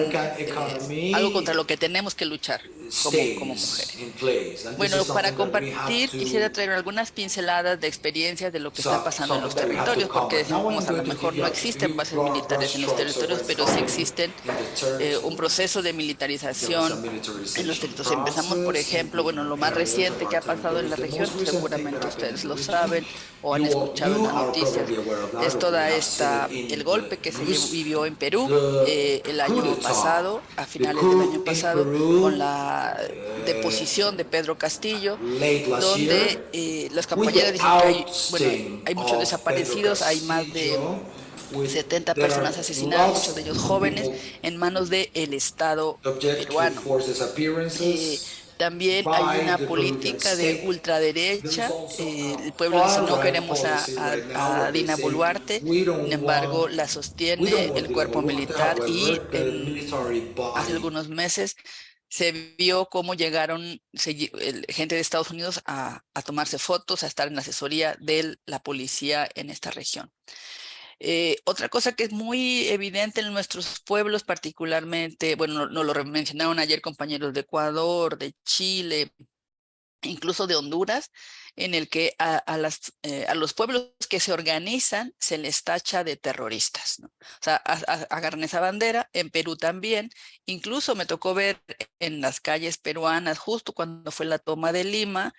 algo contra lo que tenemos que luchar como mujeres. Bueno, para compartir, quisiera traer algunas pinceladas de experiencias de lo que está pasando en los territorios, porque decimos, a lo mejor no existen bases militares en los territorios, pero sí existen un proceso de militarización en los territorios. Empezamos, por ejemplo, bueno, lo más reciente que ha pasado en la región, seguramente ustedes lo saben o han escuchado en las noticias, es el golpe que se vivió en Perú el año pasado, a finales del año pasado, con la deposición de Pedro Castillo, donde las compañeras dicen que hay muchos desaparecidos, hay más de 70 personas asesinadas, muchos de ellos jóvenes, en manos del Estado peruano. También hay una política de ultraderecha. El pueblo dice, no queremos a Dina Boluarte, sin embargo la sostiene el cuerpo militar, y hace algunos meses se vio cómo llegaron gente de Estados Unidos a tomarse fotos, a estar en la asesoría de la policía en esta región. Otra cosa que es muy evidente en nuestros pueblos, particularmente, bueno, nos lo mencionaron ayer compañeros de Ecuador, de Chile, incluso de Honduras, en el que a los pueblos que se organizan se les tacha de terroristas, ¿no? O sea, agarran esa bandera. En Perú también. Incluso me tocó ver en las calles peruanas, justo cuando fue la toma de Lima,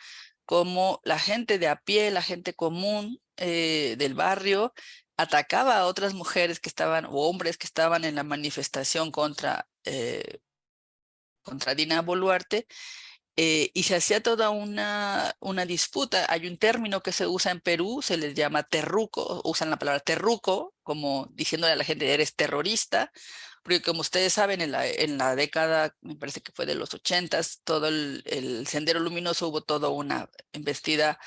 como la gente de a pie, la gente común del barrio, atacaba a otras mujeres que estaban, o hombres que estaban en la manifestación contra Dina Boluarte, y se hacía toda una disputa. Hay un término que se usa en Perú, se les llama terruco, usan la palabra terruco, como diciéndole a la gente, eres terrorista, porque como ustedes saben, en la década, me parece que fue de los 80s, todo el Sendero Luminoso, hubo toda una embestida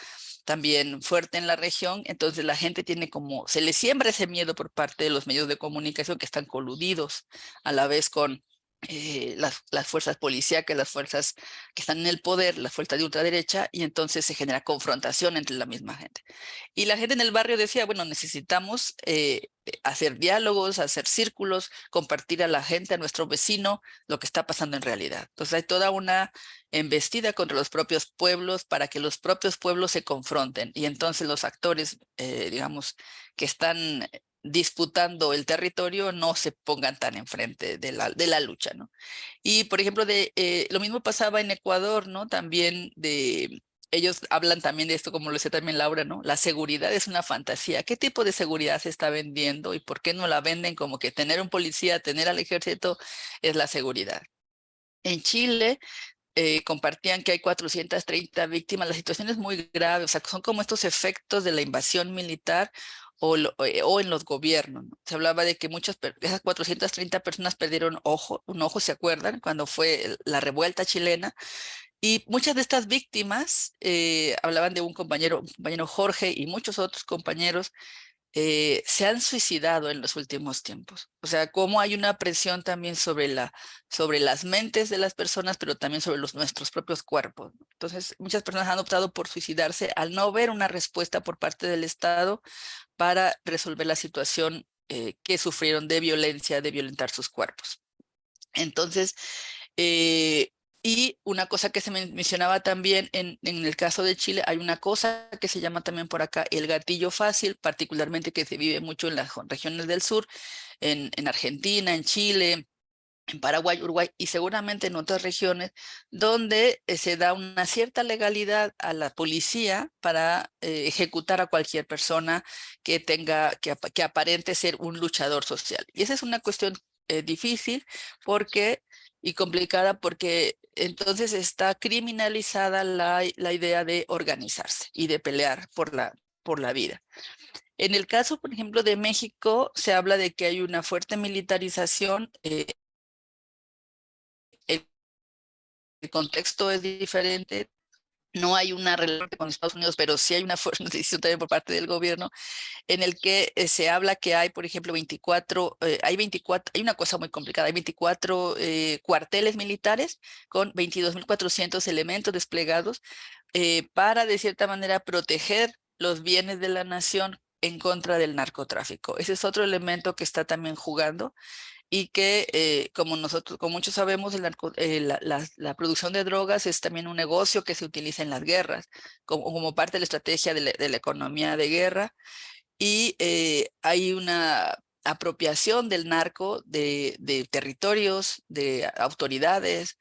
también fuerte en la región, entonces la gente tiene como, se le siembra ese miedo por parte de los medios de comunicación que están coludidos a la vez con las fuerzas policíacas, las fuerzas que están en el poder, las fuerzas de ultraderecha, y entonces se genera confrontación entre la misma gente. Y la gente en el barrio decía, bueno, necesitamos hacer diálogos, hacer círculos, compartir a la gente, a nuestro vecino, lo que está pasando en realidad. Entonces hay toda una embestida contra los propios pueblos para que los propios pueblos se confronten. Y entonces los actores, digamos, que están disputando el territorio no se pongan tan enfrente de la lucha, ¿no? Y, por ejemplo, lo mismo pasaba en Ecuador, ¿no? También ellos hablan también de esto, como lo decía también Laura, ¿no? La seguridad es una fantasía. ¿Qué tipo de seguridad se está vendiendo y por qué no la venden como que tener un policía, tener al ejército es la seguridad? En Chile compartían que hay 430 víctimas. La situación es muy grave, o sea, son como estos efectos de la invasión militar o en los gobiernos, ¿no? Se hablaba de que esas 430 personas perdieron un ojo, ¿se acuerdan? Cuando fue la revuelta chilena. Y muchas de estas víctimas, hablaban de un compañero Jorge y muchos otros compañeros, se han suicidado en los últimos tiempos. O sea, cómo hay una presión también sobre las mentes de las personas, pero también sobre nuestros propios cuerpos, ¿no? Entonces, muchas personas han optado por suicidarse al no ver una respuesta por parte del Estado para resolver la situación que sufrieron de violencia, de violentar sus cuerpos. Entonces, eh, y una cosa que se mencionaba también en el caso de Chile, hay una cosa que se llama también por acá el gatillo fácil, particularmente que se vive mucho en las regiones del sur, en Argentina, en Chile, en Paraguay, Uruguay y seguramente en otras regiones, donde se da una cierta legalidad a la policía para ejecutar a cualquier persona que aparente ser un luchador social. Y esa es una cuestión difícil porque, y complicada porque entonces está criminalizada la idea de organizarse y de pelear por la vida. En el caso, por ejemplo, de México, se habla de que hay una fuerte militarización. El contexto es diferente, no hay una relación con Estados Unidos, pero sí hay una fuerte decisión también por parte del gobierno en el que se habla que hay, por ejemplo, 24, hay una cosa muy complicada, hay 24 cuarteles militares con 22.400 elementos desplegados para, de cierta manera, proteger los bienes de la nación en contra del narcotráfico. Ese es otro elemento que está también jugando y que, como muchos sabemos, la producción de drogas es también un negocio que se utiliza en las guerras, como parte de la estrategia de la economía de guerra, y hay una apropiación del narco de territorios, de autoridades,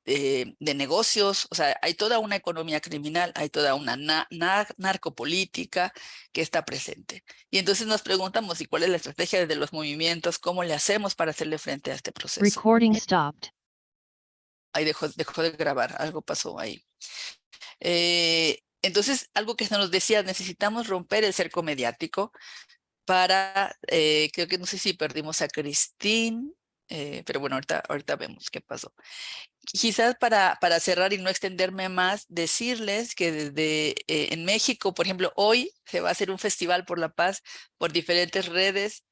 de negocios, o sea, hay toda una economía criminal, hay toda una narcopolítica que está presente. Y entonces nos preguntamos, ¿y cuál es la estrategia de los movimientos? ¿Cómo le hacemos para hacerle frente a este proceso? Recording stopped. Ahí dejó de grabar, algo pasó ahí. Entonces, algo que se nos decía, necesitamos romper el cerco mediático para, creo que no sé si perdimos a Christine, pero bueno, ahorita vemos qué pasó. Quizás para cerrar y no extenderme más, decirles que desde en México, por ejemplo, hoy se va a hacer un festival por la paz por diferentes redes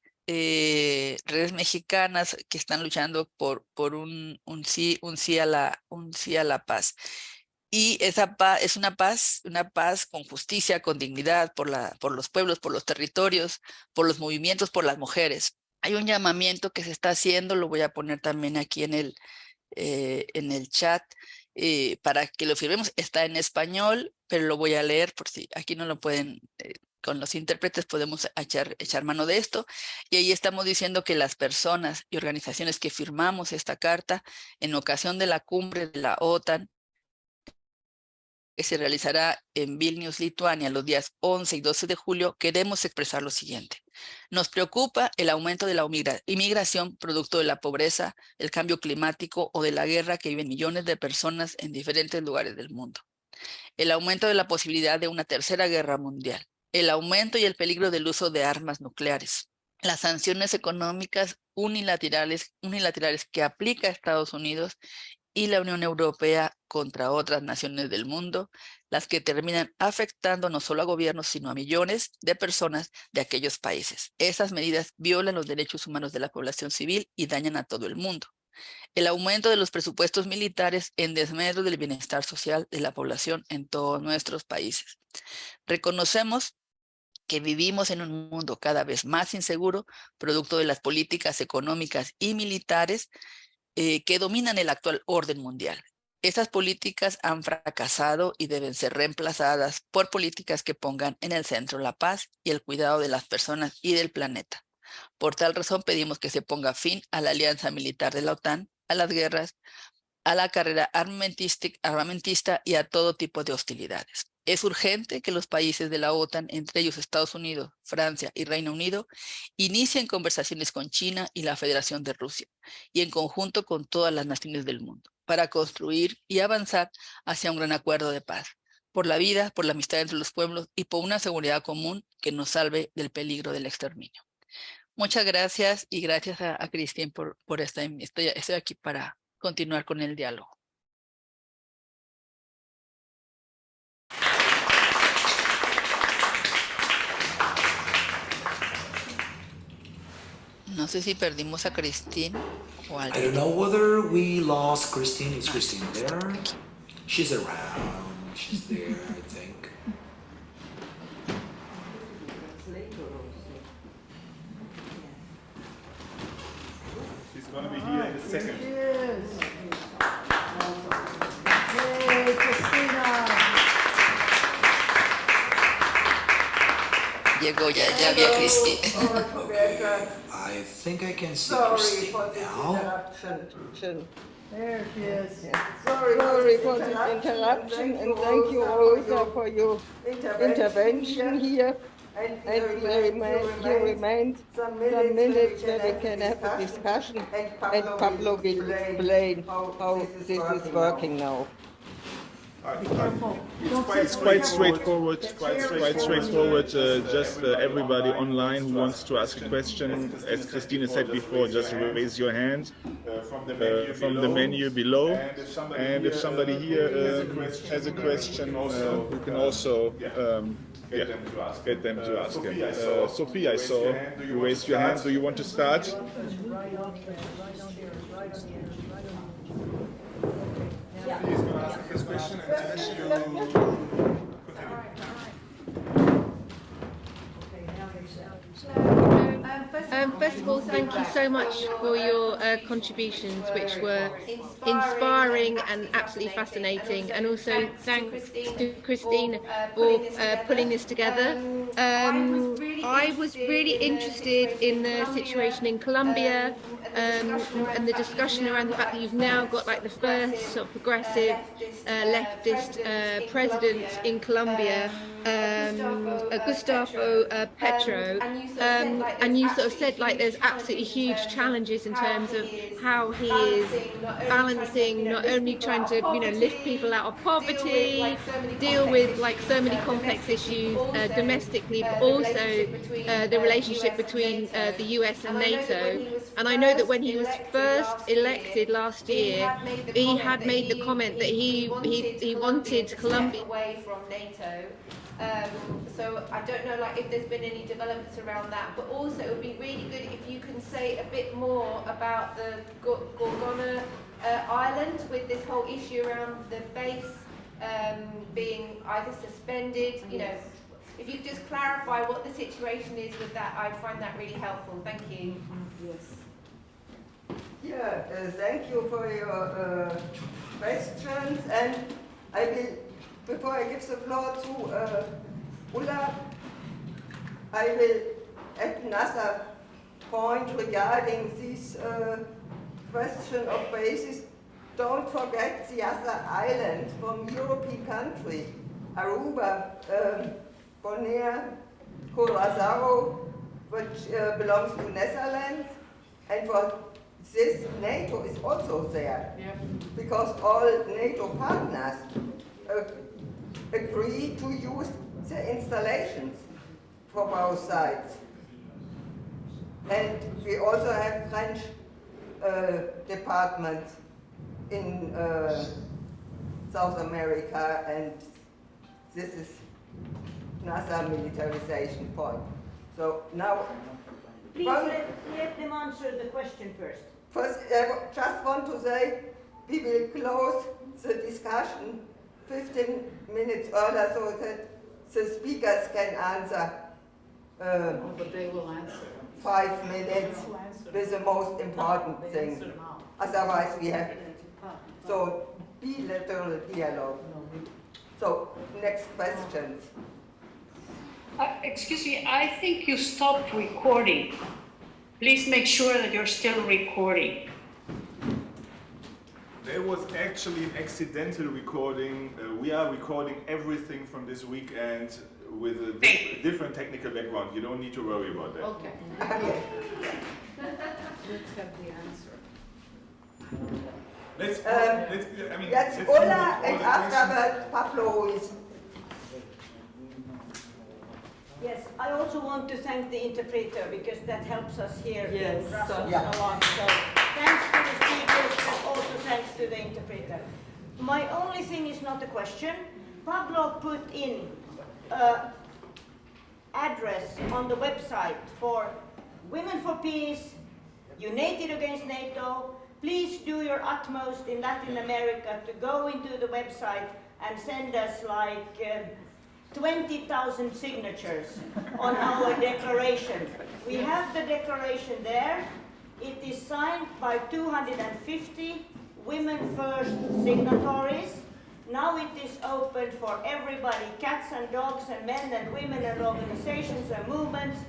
mexicanas que están luchando por un sí a la paz. Y esa paz es una paz con justicia, con dignidad, por los pueblos, por los territorios, por los movimientos, por las mujeres. Hay un llamamiento que se está haciendo, lo voy a poner también aquí en el chat para que lo firmemos. Está en español, pero lo voy a leer por si aquí no lo pueden, con los intérpretes podemos echar mano de esto. Y ahí estamos diciendo que las personas y organizaciones que firmamos esta carta en ocasión de la cumbre de la OTAN, que se realizará en Vilnius, Lituania, los días 11 y 12 de julio, queremos expresar lo siguiente. Nos preocupa el aumento de la inmigración producto de la pobreza, el cambio climático o de la guerra que viven millones de personas en diferentes lugares del mundo. El aumento de la posibilidad de una tercera guerra mundial. El aumento y el peligro del uso de armas nucleares. las sanciones económicas unilaterales que aplica Estados Unidos y la Unión Europea contra otras naciones del mundo, las que terminan afectando no solo a gobiernos, sino a millones de personas de aquellos países. Esas medidas violan los derechos humanos de la población civil y dañan a todo el mundo. El aumento de los presupuestos militares en desmedro del bienestar social de la población en todos nuestros países. Reconocemos que vivimos en un mundo cada vez más inseguro, producto de las políticas económicas y militares que dominan el actual orden mundial. Esas políticas han fracasado y deben ser reemplazadas por políticas que pongan en el centro la paz y el cuidado de las personas y del planeta. Por tal razón pedimos que se ponga fin a la alianza militar de la OTAN, a las guerras, a la carrera armamentista y a todo tipo de hostilidades. Es urgente que los países de la OTAN, entre ellos Estados Unidos, Francia y Reino Unido, inicien conversaciones con China y la Federación de Rusia, y en conjunto con todas las naciones del mundo, para construir y avanzar hacia un gran acuerdo de paz, por la vida, por la amistad entre los pueblos y por una seguridad común que nos salve del peligro del exterminio. Muchas gracias y gracias a Cristian por estoy aquí para continuar con el diálogo. No sé si perdimos a Christine o a alguien. I don't know whether we lost Christine. Is Christine there? She's around. She's there, I think. She's going to be here in a second. Yes. Hey, Christina. Llegó ya vi a Christine. I think I can see Sorry Christine for the now. interruption. There she is. Sorry for the interruption, and thank you also for your intervention here. And you remain some minutes that we can have a discussion, and Pablo will explain how this is working now. It's quite straightforward. Just everybody online who wants to ask a question, as Christina said before, just raise your hand from the menu below. And if somebody here has a question, you can also get them to ask him. Sophie, I saw you raised your hand. Do you want to start? He's going to ask his question and then you continue. First of all, thank you so much for your contributions, which were inspiring and absolutely fascinating. And also thanks to Christine for pulling this together. I was really interested in the situation in Colombia and the discussion around the fact that you've now got like the first sort of progressive leftist president in Colombia, Gustavo Petro, and you sort of said like there's absolutely huge challenges in terms of how he is balancing not only trying to lift people out of poverty, deal with like so many complex issues domestically, but also the relationship between the US and NATO. And I know that when he was first elected last year, he had made the comment that he wanted Colombia away from NATO. So I don't know if there's been any developments around that, but also it would be really good if you can say a bit more about the Gorgona Island with this whole issue around the base being either suspended, if you could just clarify what the situation is with that, I'd find that really helpful. Thank you. Yes. Yeah, thank you for your questions, and I will, before I give the floor to Ulla, I will add another point regarding this question of basis. Don't forget the other islands from European country, Aruba, Bonaire, Curaçao, which belongs to Netherlands, and for this NATO is also there, because all NATO partners agree to use the installations for both sides. And we also have French departments in South America, and this is another militarization point. So now, please let them answer the question first. First, I just want to say we will close the discussion 15 minutes earlier so that the speakers can answer. But they will answer. 5 minutes with the most important thing. Otherwise, we have so bilateral dialogue. So, next questions. Excuse me, I think you stopped recording. Please make sure that you're still recording. There was actually an accidental recording. We are recording everything from this weekend with a different technical background. You don't need to worry about that. Okay. Let's have the answer. That's Ola, and afterwards Pablo is. Yes, I also want to thank the interpreter because that helps us here in Brussels Yeah. a lot. So thanks to the speakers, but also thanks to the interpreter. My only thing is not a question. Pablo put in address on the website for Women for Peace, United Against NATO. Please do your utmost in Latin America to go into the website and send us like 20,000 signatures on our declaration. We have the declaration there. It is signed by 250 Women First signatories. Now it is open for everybody, cats and dogs and men and women and organizations and movements.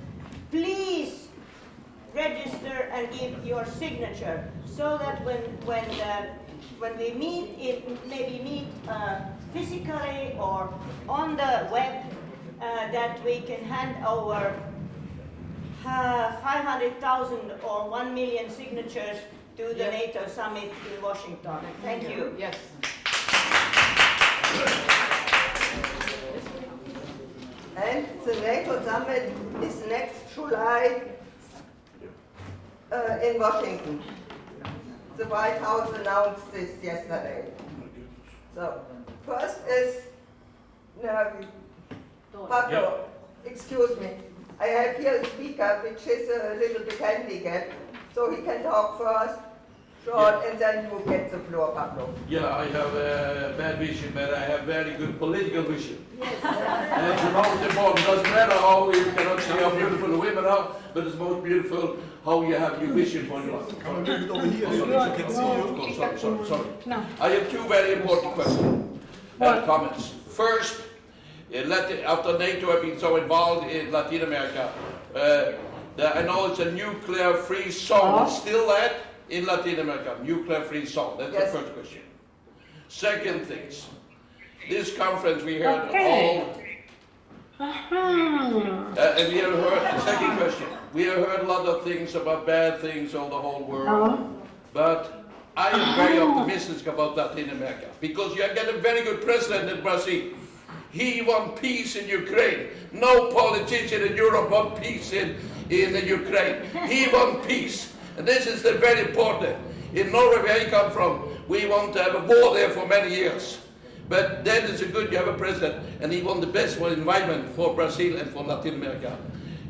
Please register and give your signature so that when we meet, maybe meet physically or on the web, that we can hand over 500,000 or 1 million signatures to the NATO summit in Washington. Thank you. Yes. And the NATO summit is next July in Washington. The White House announced this yesterday. So, first is, Pablo, excuse me. I have here a speaker which is a little bit handicapped, so he can talk first, short, and then you get the floor, Pablo. Yeah, I have a bad vision, but I have very good political vision. Yes. And it's the most important. It doesn't matter how you cannot see how beautiful the women are, but it's most beautiful how you have your vision for your life. Come a little bit over here so people can see you. Sorry. No. I have two very important questions and comments. First, after NATO have been so involved in Latin America, I know it's a nuclear-free zone. It's still that in Latin America, nuclear-free zone. That's the first question. Second things, this conference we heard all. And we have heard, second question, we have heard a lot of things about bad things on the whole world, but I am very optimistic about Latin America because you get a very good president in Brazil. He wants peace in Ukraine. No politician in Europe wants peace in Ukraine. He wants peace. And this is very important. In Norway, where I come from, we want to have a war there for many years. But then it's good you have a president, and he wants the best for the environment for Brazil and for Latin America.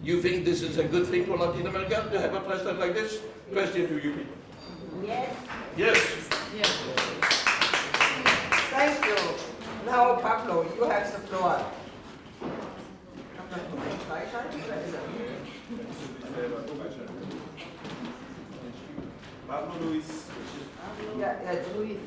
You think this is a good thing for Latin America to have a president like this? Question to you people. Yes. Yes. Yes. Thank you. Now, Pablo, you have the floor. Pablo Luis. Luis.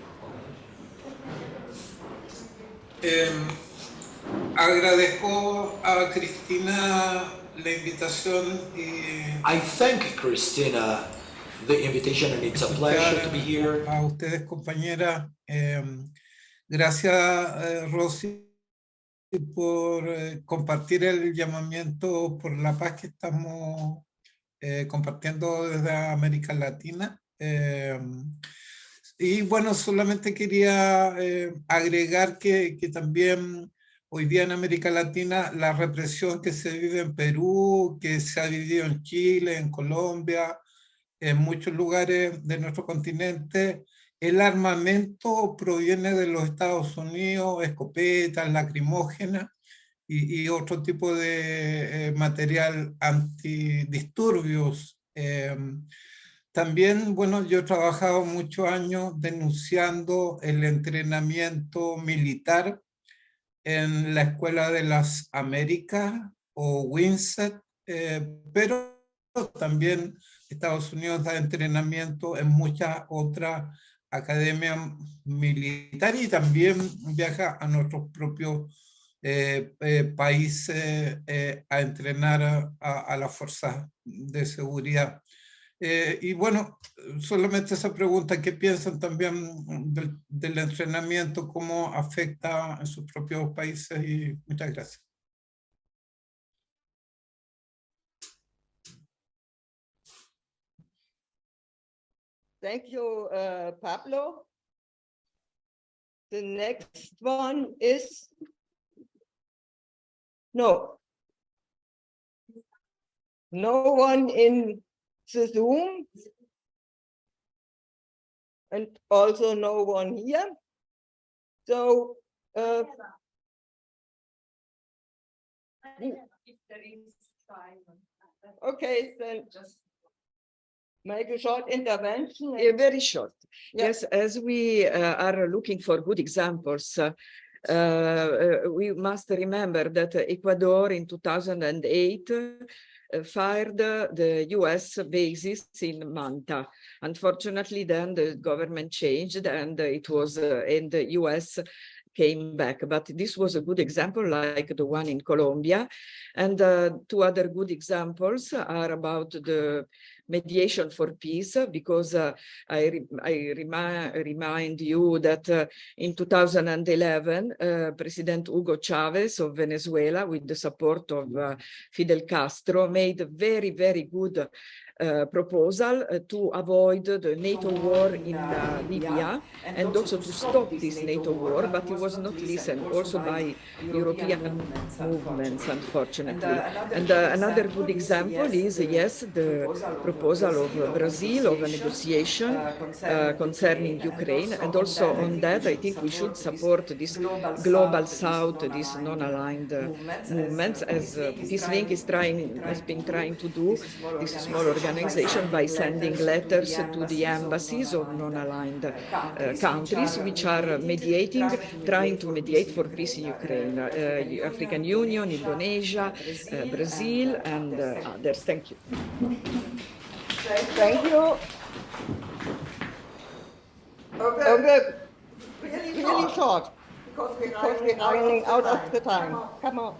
Agradezco a Cristina la invitación y I thank Cristina the invitation, and it's a pleasure to be here. A ustedes, compañeras. Gracias, Rosy, por compartir el llamamiento por la paz que estamos compartiendo desde América Latina. Y bueno, solamente quería agregar que también hoy día en América Latina, la represión que se vive en Perú, que se ha vivido en Chile, en Colombia, en muchos lugares de nuestro continente, el armamento proviene de los Estados Unidos, escopetas, lacrimógenas y otro tipo de material antidisturbios. También, bueno, yo he trabajado muchos años denunciando el entrenamiento militar en la Escuela de las Américas o WINSET, pero también Estados Unidos da entrenamiento en muchas otras academias militares y también viaja a nuestros propios países a entrenar a las fuerzas de seguridad. Y bueno, solamente esa pregunta, ¿qué piensan también del entrenamiento, cómo afecta en sus propios países? Y muchas gracias. Thank you, Pablo. The next one is, no one in the Zoom, and also no one here. So, okay, then just make a short intervention. Very short. Yes, as we are looking for good examples, we must remember that Ecuador in 2008 fired the US bases in Manta. Unfortunately, then the government changed and it was, and the US came back. But this was a good example, like the one in Colombia. And two other good examples are about the mediation for peace, because I remind you that in 2011, President Hugo Chavez of Venezuela, with the support of Fidel Castro, made a very, very good proposal to avoid the NATO war in Libya and also to stop this NATO war, but it was not listened also by European movements, unfortunately. And another good example is, yes, the proposal of Brazil of a negotiation concerning Ukraine. And also on that, I think we should support this global south, these non-aligned movements, as PeaceLink has been trying to do, this small organization, by sending letters to the embassies of non-aligned countries which are mediating, trying to mediate for peace in Ukraine, African Union, Indonesia, Brazil, and others. Thank you. Thank you. Okay. Really short, because we're running out of the time. Come on.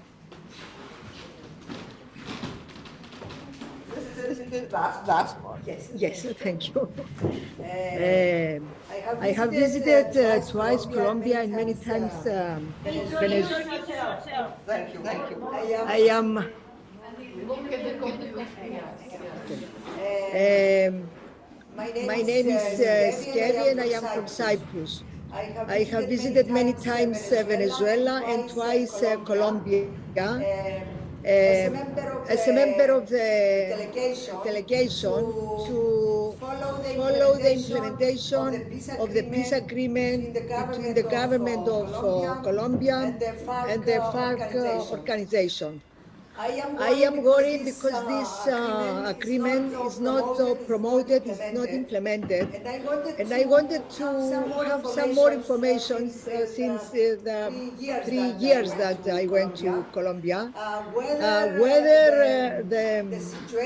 This is the last one. Yes, thank you. I have visited twice Colombia and many times Venezuela. Thank you. I am my name is Skeri and I am from Cyprus. I have visited many times Venezuela and twice Colombia. As a member of the delegation to follow the implementation of the peace agreement between the government of Colombia and the FARC organization. I am worried because this agreement is not promoted, is not implemented, and I wanted to have some more information since the 3 years that I went to Colombia, whether the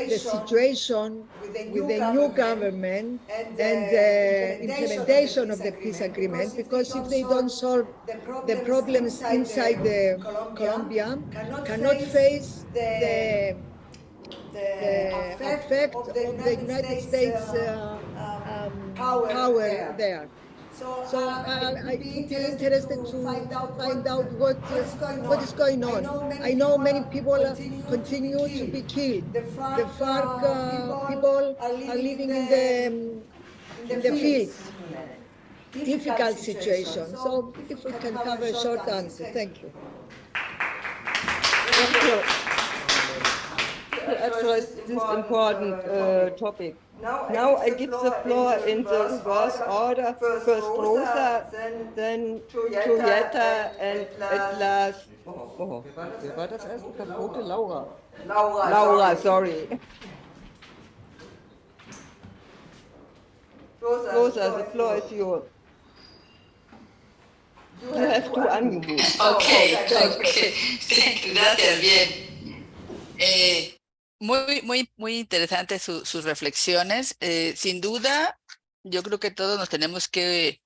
situation with the new government and the implementation of the peace agreement, because if they don't solve the problems inside the Colombia, cannot face the effect of the United States power there. So I would be interested to find out what is going on. I know many people continue to be killed. The FARC people are living in the fields. Difficult situation. So if we can have a short answer, thank you. address this important topic. Now I give the floor in the reverse order. First Rosa, then Julieta, and at last, wer war das erste? Verbote Laura. Laura, sorry. Rosa, the floor is yours. You have to unmute. Okay, okay. Thank you. Gracias, bien. Muy interesantes sus reflexiones. Sin duda, yo creo que todos nos tenemos que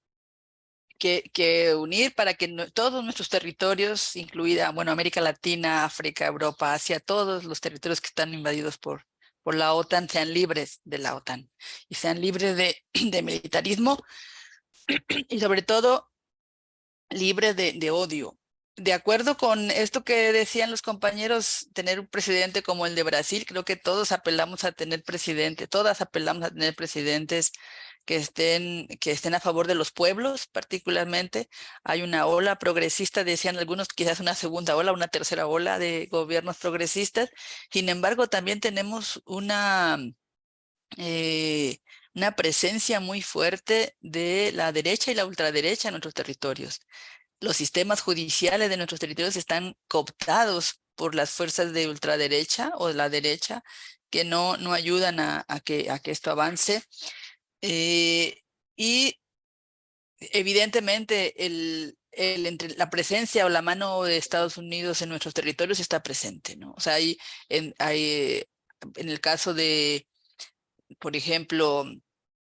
unir para que todos nuestros territorios, incluida, bueno, América Latina, África, Europa, Asia, todos los territorios que están invadidos por la OTAN sean libres de la OTAN y sean libres de militarismo y sobre todo libres de odio. De acuerdo con esto que decían los compañeros, tener un presidente como el de Brasil, creo que todos apelamos a tener presidente, todas apelamos a tener presidentes que estén a favor de los pueblos, particularmente. Hay una ola progresista, decían algunos, quizás una segunda ola, una tercera ola de gobiernos progresistas. Sin embargo, también tenemos una presencia muy fuerte de la derecha y la ultraderecha en nuestros territorios. Los sistemas judiciales de nuestros territorios están cooptados por las fuerzas de ultraderecha o de la derecha que no ayudan a que esto avance. Y evidentemente entre la presencia o la mano de Estados Unidos en nuestros territorios está presente, ¿no? O sea, en el caso de, por ejemplo,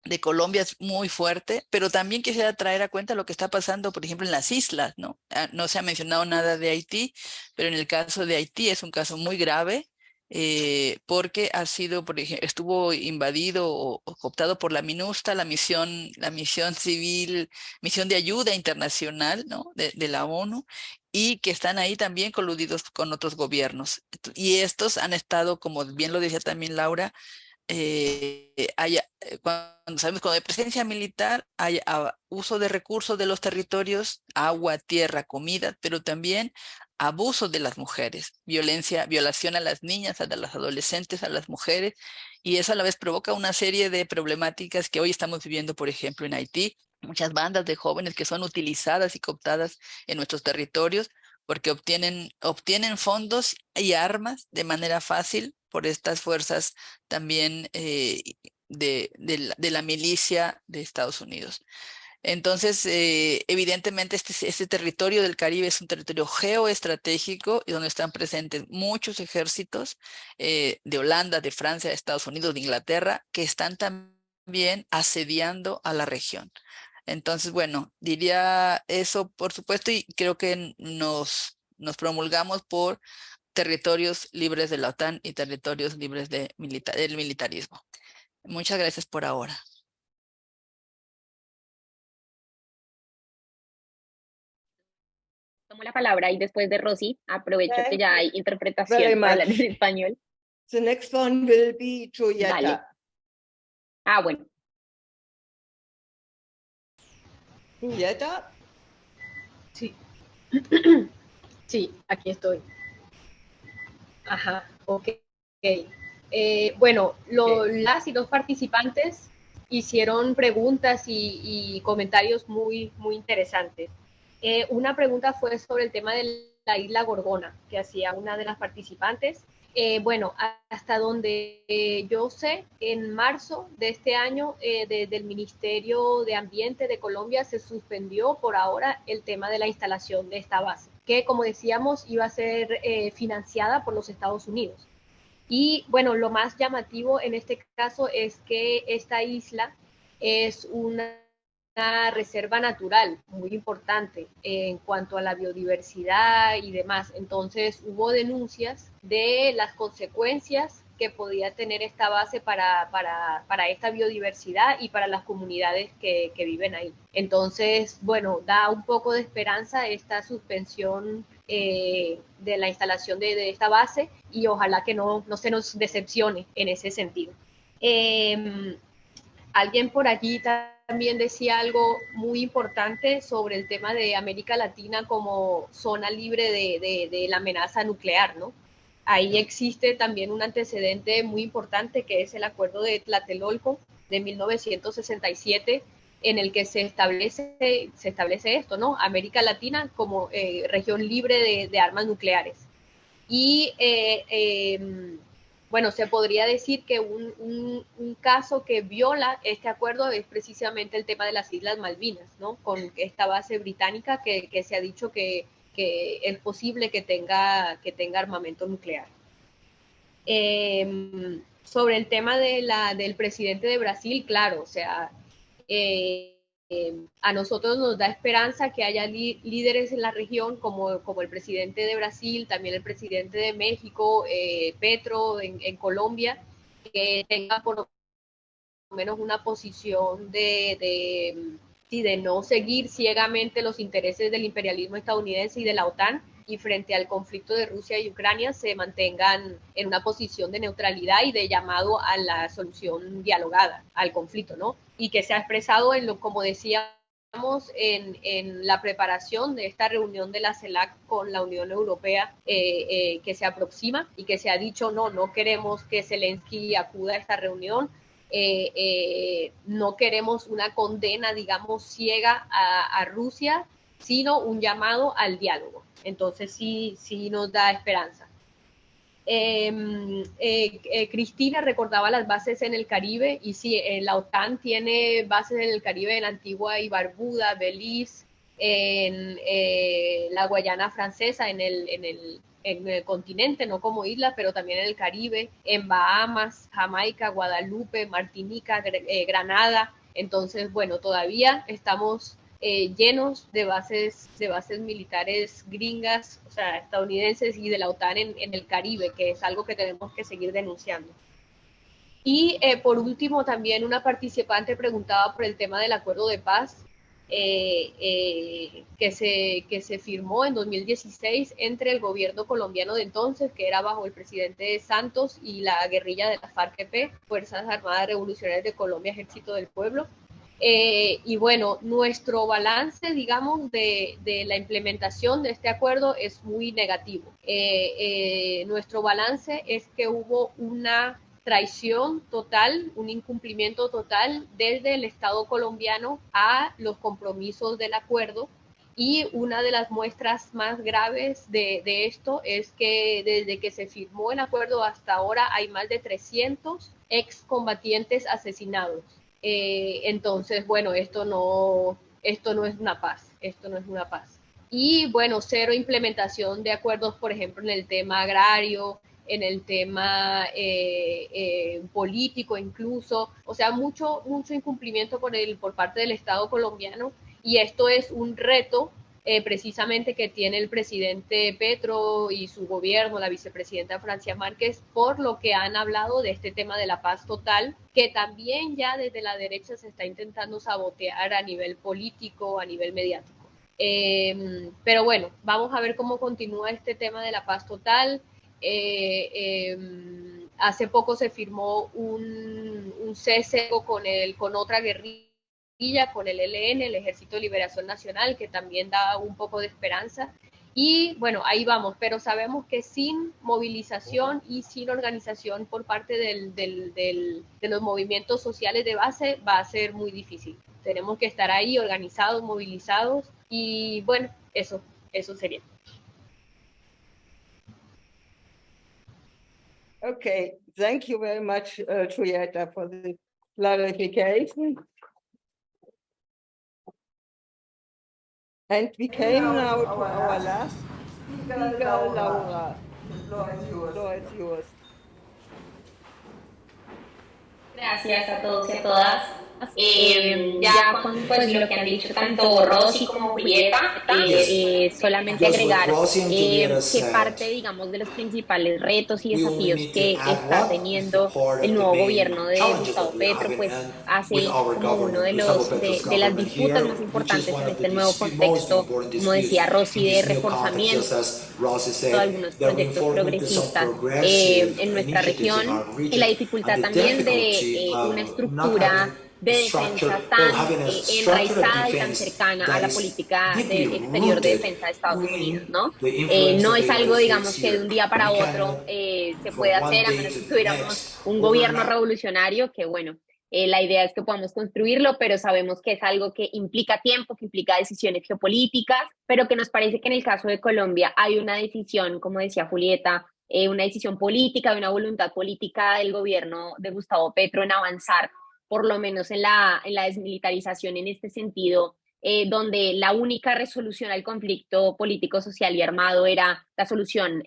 de Colombia es muy fuerte, pero también quisiera traer a cuenta lo que está pasando, por ejemplo, en las islas, ¿no? No se ha mencionado nada de Haití, pero en el caso de Haití es un caso muy grave, porque estuvo invadido o cooptado por la MINUSTA, la misión civil, misión de ayuda internacional, ¿no? de la ONU, y que están ahí también coludidos con otros gobiernos. Y estos han estado, como bien lo decía también Laura, cuando sabemos cuando hay presencia militar, hay uso de recursos de los territorios, agua, tierra, comida, pero también abuso de las mujeres, violación a las niñas, a las adolescentes, a las mujeres, y eso a la vez provoca una serie de problemáticas que hoy estamos viviendo, por ejemplo, en Haití. Muchas bandas de jóvenes que son utilizadas y cooptadas en nuestros territorios porque obtienen fondos y armas de manera fácil por estas fuerzas también de la milicia de Estados Unidos. Entonces, evidentemente, este territorio del Caribe es un territorio geoestratégico y donde están presentes muchos ejércitos de Holanda, de Francia, de Estados Unidos, de Inglaterra, que están también asediando a la región. Entonces, bueno, diría eso, por supuesto, y creo que nos promulgamos por territorios libres de la OTAN y territorios libres del militarismo. Muchas gracias por ahora. Tomo la palabra y después de Rosy, aprovecho que ya hay interpretación para hablar en español. The next one will be Julieta. Dale. Bueno. Julieta. Sí. Sí, aquí estoy. Ajá, ok. Bueno, las y los participantes hicieron preguntas y comentarios muy, muy interesantes. Una pregunta fue sobre el tema de la isla Gorgona, que hacía una de las participantes. Bueno, hasta donde yo sé, en marzo de este año, desde el Ministerio de Ambiente de Colombia se suspendió por ahora el tema de la instalación de esta base, que como decíamos iba a ser financiada por los Estados Unidos. Y bueno, lo más llamativo en este caso es que esta isla es una reserva natural muy importante en cuanto a la biodiversidad y demás. Entonces hubo denuncias de las consecuencias que podía tener esta base para esta biodiversidad y para las comunidades que viven ahí. Entonces, bueno, da un poco de esperanza esta suspensión de la instalación de esta base y ojalá que no se nos decepcione en ese sentido. Alguien por allí también decía algo muy importante sobre el tema de América Latina como zona libre de la amenaza nuclear, ¿no? ahí existe también un antecedente muy importante que es el acuerdo de Tlatelolco de 1967, en el que se establece esto, ¿no? América Latina como región libre de armas nucleares. Y bueno, se podría decir que un caso que viola este acuerdo es precisamente el tema de las Islas Malvinas, ¿no? Con esta base británica que se ha dicho que es posible que tenga armamento nuclear. Sobre el tema del presidente de Brasil, claro, o sea, a nosotros nos da esperanza que haya líderes en la región como el presidente de Brasil, también el presidente de México, Petro en Colombia, que tenga por lo menos una posición de no seguir ciegamente los intereses del imperialismo estadounidense y de la OTAN, y frente al conflicto de Rusia y Ucrania se mantengan en una posición de neutralidad y de llamado a la solución dialogada al conflicto, ¿no? Y que se ha expresado como decíamos, en la preparación de esta reunión de la CELAC con la Unión Europea que se aproxima, y que se ha dicho no queremos que Zelensky acuda a esta reunión, no queremos una condena, digamos, ciega a Rusia, sino un llamado al diálogo. Entonces sí nos da esperanza. Cristina recordaba las bases en el Caribe, y sí, la OTAN tiene bases en el Caribe, en Antigua y Barbuda, Belice, en la Guayana Francesa, en el continente, no como isla, pero también en el Caribe, en Bahamas, Jamaica, Guadalupe, Martinica, Granada. Entonces, bueno, todavía estamos llenos de bases militares gringas, o sea, estadounidenses y de la OTAN en el Caribe, que es algo que tenemos que seguir denunciando. Y por último, también una participante preguntaba por el tema del acuerdo de paz que se firmó en 2016 entre el gobierno colombiano de entonces, que era bajo el presidente Santos, y la guerrilla de la FARC-EP, Fuerzas Armadas Revolucionarias de Colombia, Ejército del Pueblo. Y bueno, nuestro balance, digamos, de la implementación de este acuerdo es muy negativo. Nuestro balance es que hubo una traición total, un incumplimiento total desde el Estado colombiano a los compromisos del acuerdo, y una de las muestras más graves de esto es que desde que se firmó el acuerdo hasta ahora hay más de 300 excombatientes asesinados. Entonces, bueno, esto no es una paz, Y bueno, cero implementación de acuerdos, por ejemplo, en el tema agrario, en el tema político incluso, o sea, mucho incumplimiento por parte del Estado colombiano, y esto es un reto precisamente que tiene el presidente Petro y su gobierno, la vicepresidenta Francia Márquez, por lo que han hablado de este tema de la paz total, que también ya desde la derecha se está intentando sabotear a nivel político, a nivel mediático. Pero bueno, vamos a ver cómo continúa este tema de la paz total. Hace poco se firmó un cese con otra guerrilla, con el ELN, el Ejército de Liberación Nacional, que también da un poco de esperanza. Y bueno, ahí vamos, pero sabemos que sin movilización y sin organización por parte de los movimientos sociales de base va a ser muy difícil. Tenemos que estar ahí organizados, movilizados, y bueno, eso sería. Okay, thank you very much, Julieta, for the clarification. And we came now to our last speaker, Laura. The floor is yours. Gracias a todos y a todas. Ya con pues, lo que han dicho tanto Rosy como Julieta, solamente agregar que parte, digamos, de los principales retos y desafíos que está teniendo el nuevo gobierno de Gustavo Petro, pues hace como uno de las disputas más importantes en este nuevo contexto, como decía Rosy, de reforzamiento de algunos proyectos progresistas en nuestra región, y la dificultad también de una estructura defensa having a structure of enraizada y tan defense cercana a that la is política deeply exterior de rooted defensa de Estados Unidos, in ¿no? the influence No of the es algo, United States digamos, que de here. un día para We otro cannot, se puede from one hacer, a day menos to que the tuviéramos next, un gobierno overnight. revolucionario, que bueno, la idea es que podamos construirlo, pero sabemos que es algo que implica tiempo, que implica decisiones geopolíticas, pero que nos parece que en el caso de Colombia hay una decisión, como decía Julieta, una decisión política, una voluntad política del gobierno de Gustavo Petro en avanzar, por lo menos en la desmilitarización en este sentido, donde la única resolución al conflicto político, social y armado era la solución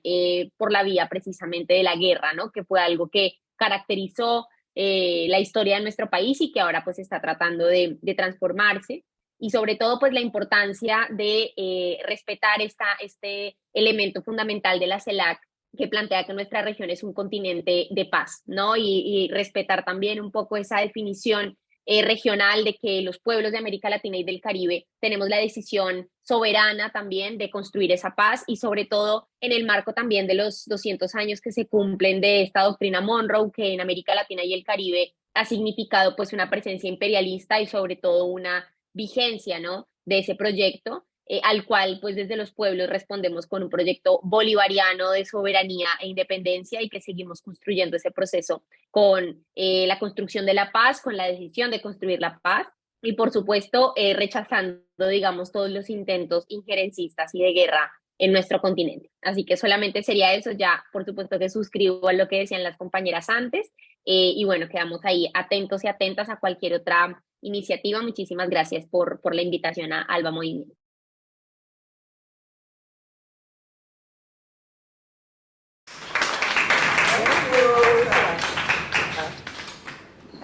por la vía precisamente de la guerra, ¿no? Que fue algo que caracterizó la historia de nuestro país y que ahora pues está tratando de transformarse. Y sobre todo pues la importancia de respetar este elemento fundamental de la CELAC que plantea que nuestra región es un continente de paz, ¿no? Y respetar también un poco esa definición regional de que los pueblos de América Latina y del Caribe tenemos la decisión soberana también de construir esa paz y sobre todo en el marco también de los 200 años que se cumplen de esta doctrina Monroe que en América Latina y el Caribe ha significado pues una presencia imperialista y sobre todo una vigencia, ¿no? De ese proyecto al cual pues desde los pueblos respondemos con un proyecto bolivariano de soberanía e independencia y que seguimos construyendo ese proceso con la construcción de la paz, con la decisión de construir la paz y por supuesto rechazando, digamos, todos los intentos injerencistas y de guerra en nuestro continente. Así que solamente sería eso, ya por supuesto que suscribo a lo que decían las compañeras antes y bueno, quedamos ahí atentos y atentas a cualquier otra iniciativa. Muchísimas gracias por la invitación a Alba Movimiento.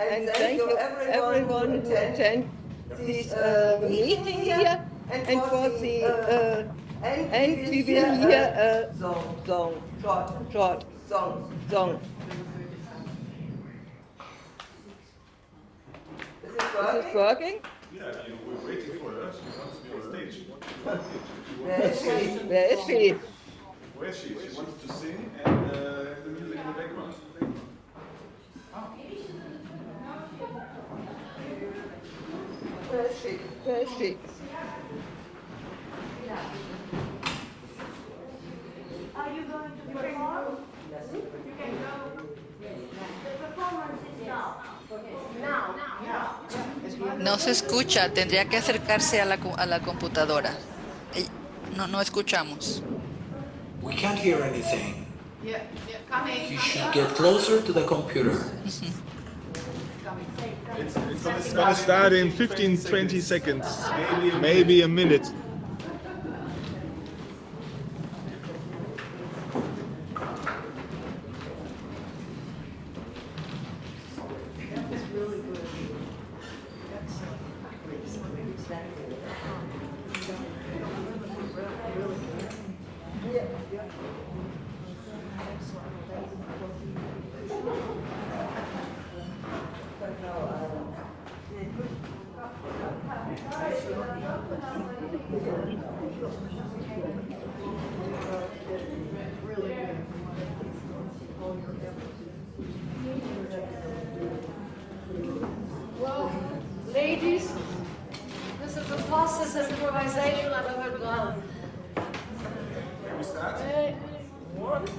And thank you everyone who attend this meeting here and for the and we will hear a short song. Is it working? Yeah, we're waiting for her. She wants to be on stage. Where is she? Where is she? Where is she? She wants to sing and the music in the background. Where is she? Where is she? Are you going to perform? Yes. You can go. The performance is now. Now. No se escucha, tendría que acercarse a la computadora. No escuchamos. We can't hear anything. Yeah, coming. You should get closer to the computer. It's gonna start in 15-20 seconds, maybe a minute. Well, ladies, this is the fastest improvisation I've ever done. Can we start? 1, 2.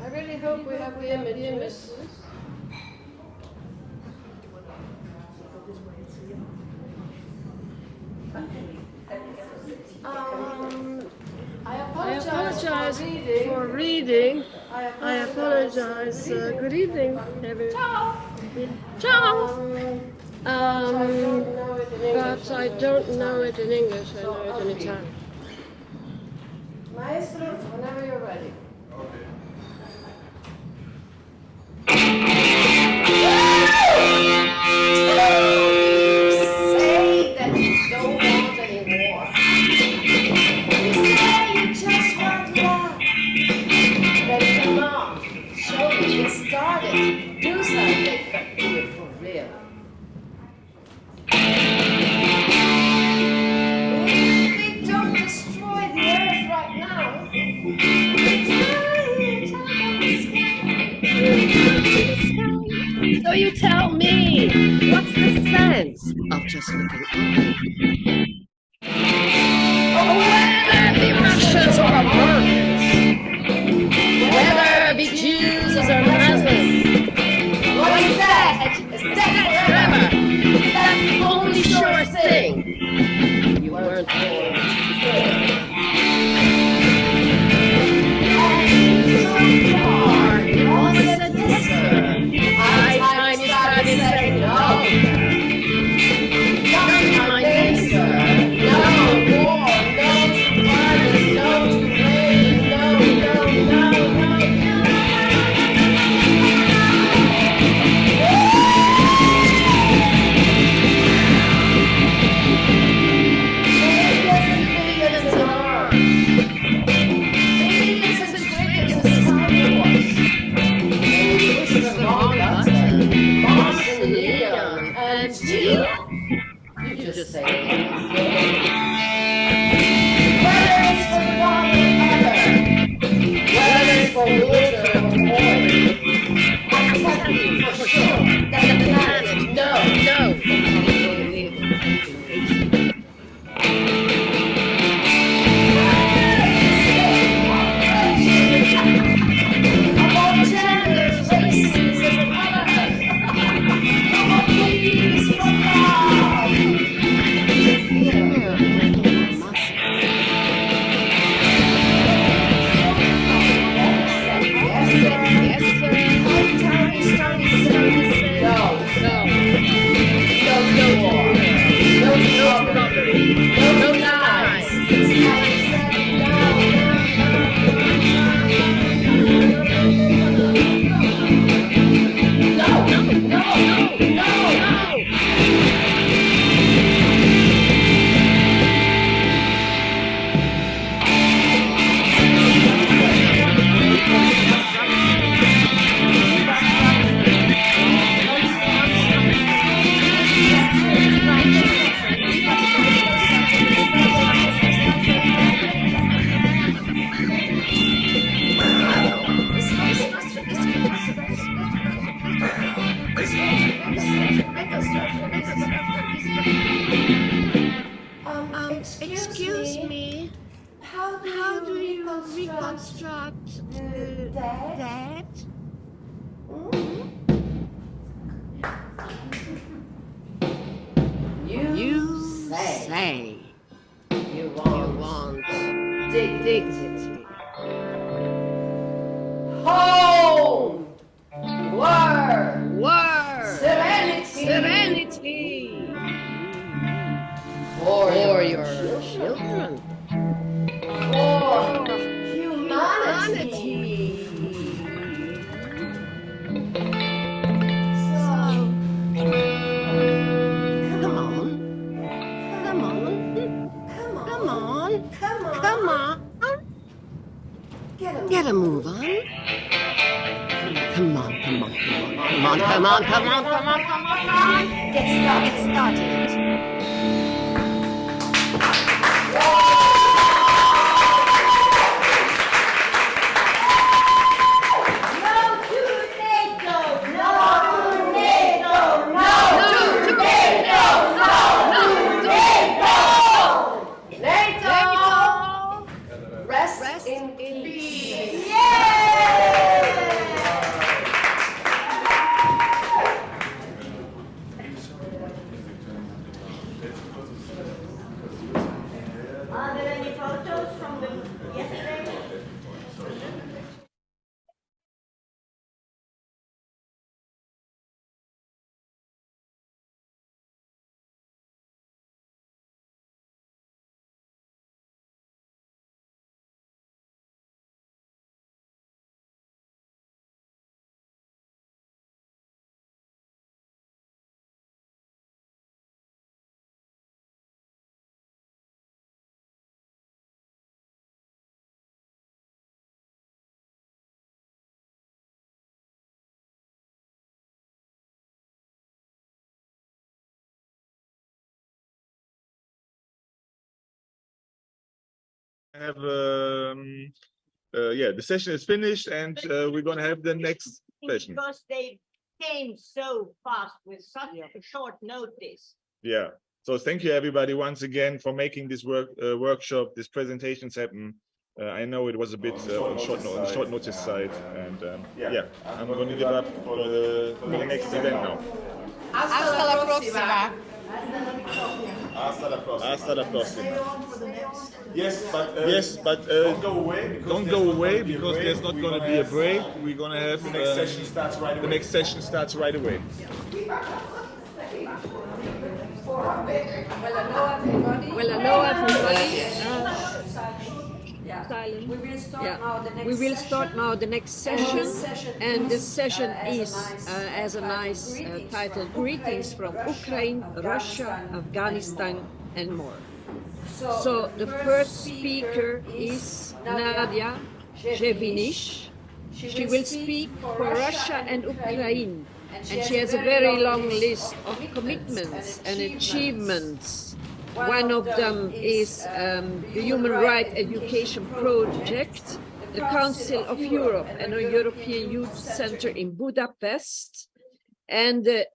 I really hope we have the images. I apologize for reading. I apologize. Good evening, everyone. Ciao. But I don't know it in English. I know it in Italian. Maestro, whenever you're ready. Say that you don't want any more. You say you just want love. Then come on, show me, get started. Do something, but do it for real. If we don't destroy the earth right now, it's Whether it's for one or other, whether it's for water or oil, I tell you for sure that the planet knows. About genders, races, and colors. About peace for love. Yes, sir. Tiny Starry said, no. No to war. No to robbery. No lies. Starry said, no. Excuse me. How do you reconstruct the dead? You say you want dignity. Home! Word! Serenity! For your children. For humanity. So, come on. Get a move on. Come on. Get started. Rest in peace. Are there any photos from the yesterday? Have the session is finished, and we're going to have the next session. Because they came so fast with such a short notice. Yeah. So thank you everybody once again for making this workshop, this presentations happen. I know it was a bit on short notice side, and I'm going to give up for the next event now. Hasta la próxima. Hasta la próxima. Yes, but don't go away because there's not going to be a break. We're going to have the next session starts right away. The next session starts right away. Well, hello everybody. Silent. We will start now the next session, and this session is as a nice title: Greetings from Ukraine, Russia, Afghanistan, and more. So the first speaker is Nadia Zhevinish. She will speak for Russia and Ukraine, and she has a very long list of commitments and achievements One of them is the Human Rights Education Project, the Council of Europe and a European Youth Center in Budapest, and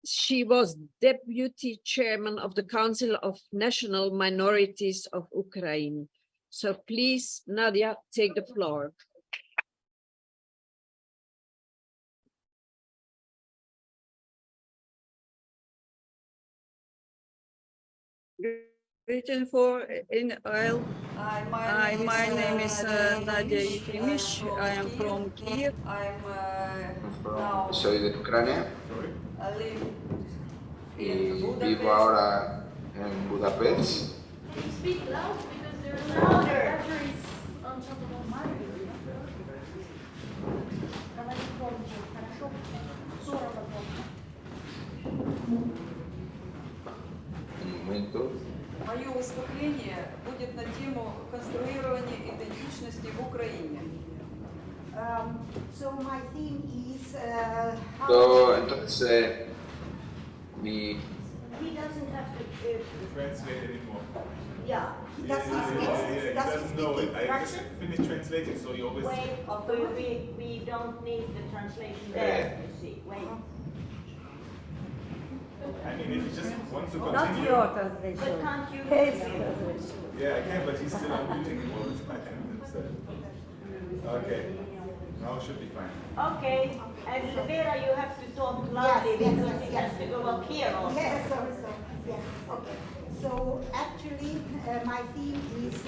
she was deputy chairman of the Council of National Minorities of Ukraine. So please, Nadia, take the floor. Written for in Israel. My name is Nadia Yefimish. I am from Kiev. Soy de Ucrania y vivo ahora en Budapest. Speak loud because there's batteries on top of the mic. Un momento. Мое выступление будет на тему конструирования идентичности в Украине. So my theme is Entonces, mi... He doesn't have to translate anymore. Yeah. He doesn't know it. I just finished translating, so he always... Wait, we don't need the translation there, you see. Wait. I mean, if he just wants to continue... Not your translation. But can't you... Yeah, I can, but he's still unmuting all the time. Okay. Now it should be fine. Okay. And Vera, you have to talk loudly because he has to go up here also. Yes, sorry. Yes, okay. So actually, my theme is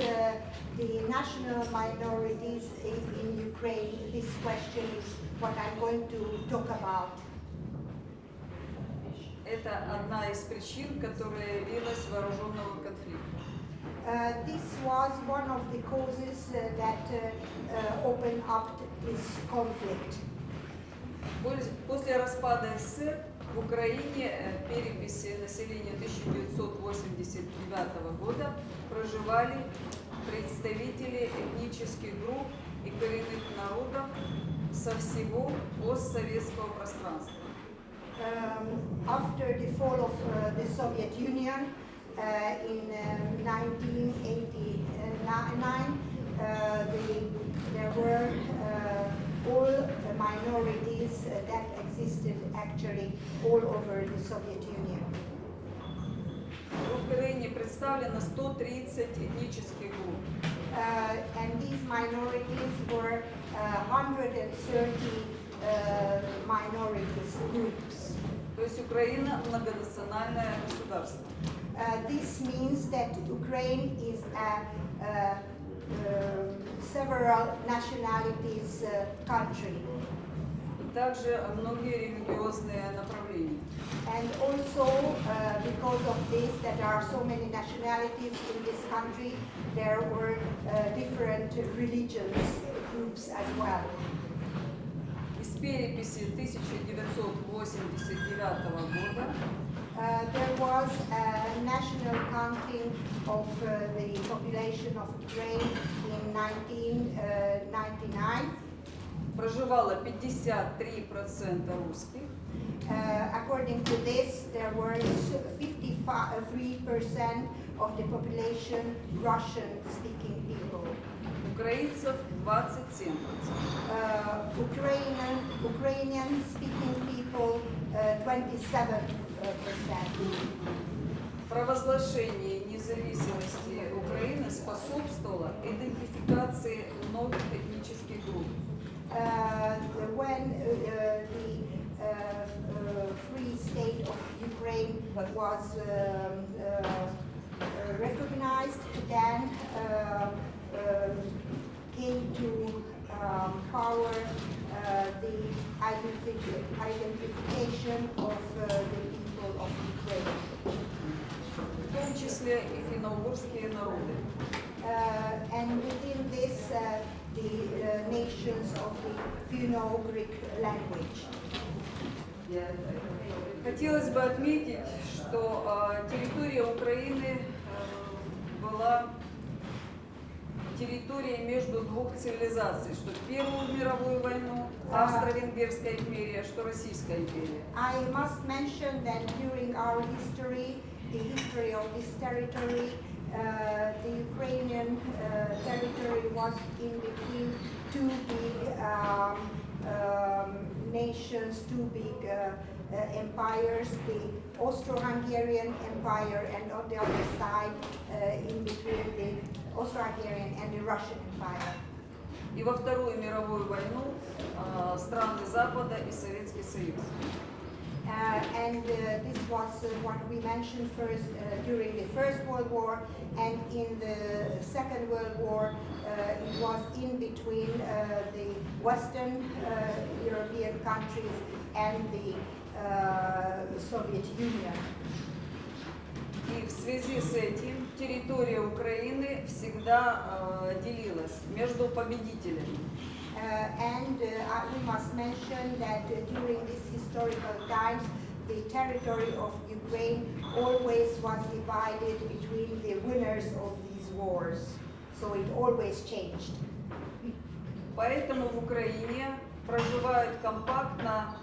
the national minorities in Ukraine. This question is what I'm going to talk about. Это одна из причин, которая явилась вооруженного конфликта. This was one of the causes that opened up this conflict. После распада СССР в Украине переписи населения 1989 года проживали представители этнических групп и коренных народов со всего постсоветского пространства. After the fall of the Soviet Union in 1989, there were all minorities that existed actually all over the Soviet Union. В Украине представлено 130 этнических групп. And these minorities were 130 minorities groups. То есть Украина многонациональное государство. This means that Ukraine is several nationalities country. Также многие религиозные направления. And also because of this, that there are so many nationalities in this country, there were different religions groups as well. Из переписи 1989 года there was a national counting of the population of Ukraine in 1999. Проживало 53% русских. According to this, there were 53% of the population Russian-speaking people. Украинцев 27%. Ukrainian-speaking people 27%. Провозглашение независимости Украины способствовало идентификации новых этнических групп. When the free state of Ukraine was recognized, then came to power the identification of the people of Ukraine. В том числе и финно-угорские народы. And within this, the nations of the Finno-Ugric language. Хотелось бы отметить, что территория Украины была территорией между двух цивилизаций, что Первую мировую войну, Австро-Венгерская империя, что Российская империя. I must mention that during our history, the history of this territory. The Ukrainian territory was in between two big nations, two big empires, the Austro-Hungarian Empire, and on the other side, in between the Austro-Hungarian and the Russian Empire. И во Вторую мировую войну страны Запада и Советский Союз. This was what we mentioned first during the First World War, and in the Second World War it was in between the Western European countries and the Soviet Union. И в связи с этим территория Украины всегда делилась между победителями. We must mention that during these historical times, the territory of Ukraine always was divided between the winners of these wars. So it always changed. Поэтому в Украине проживают компактно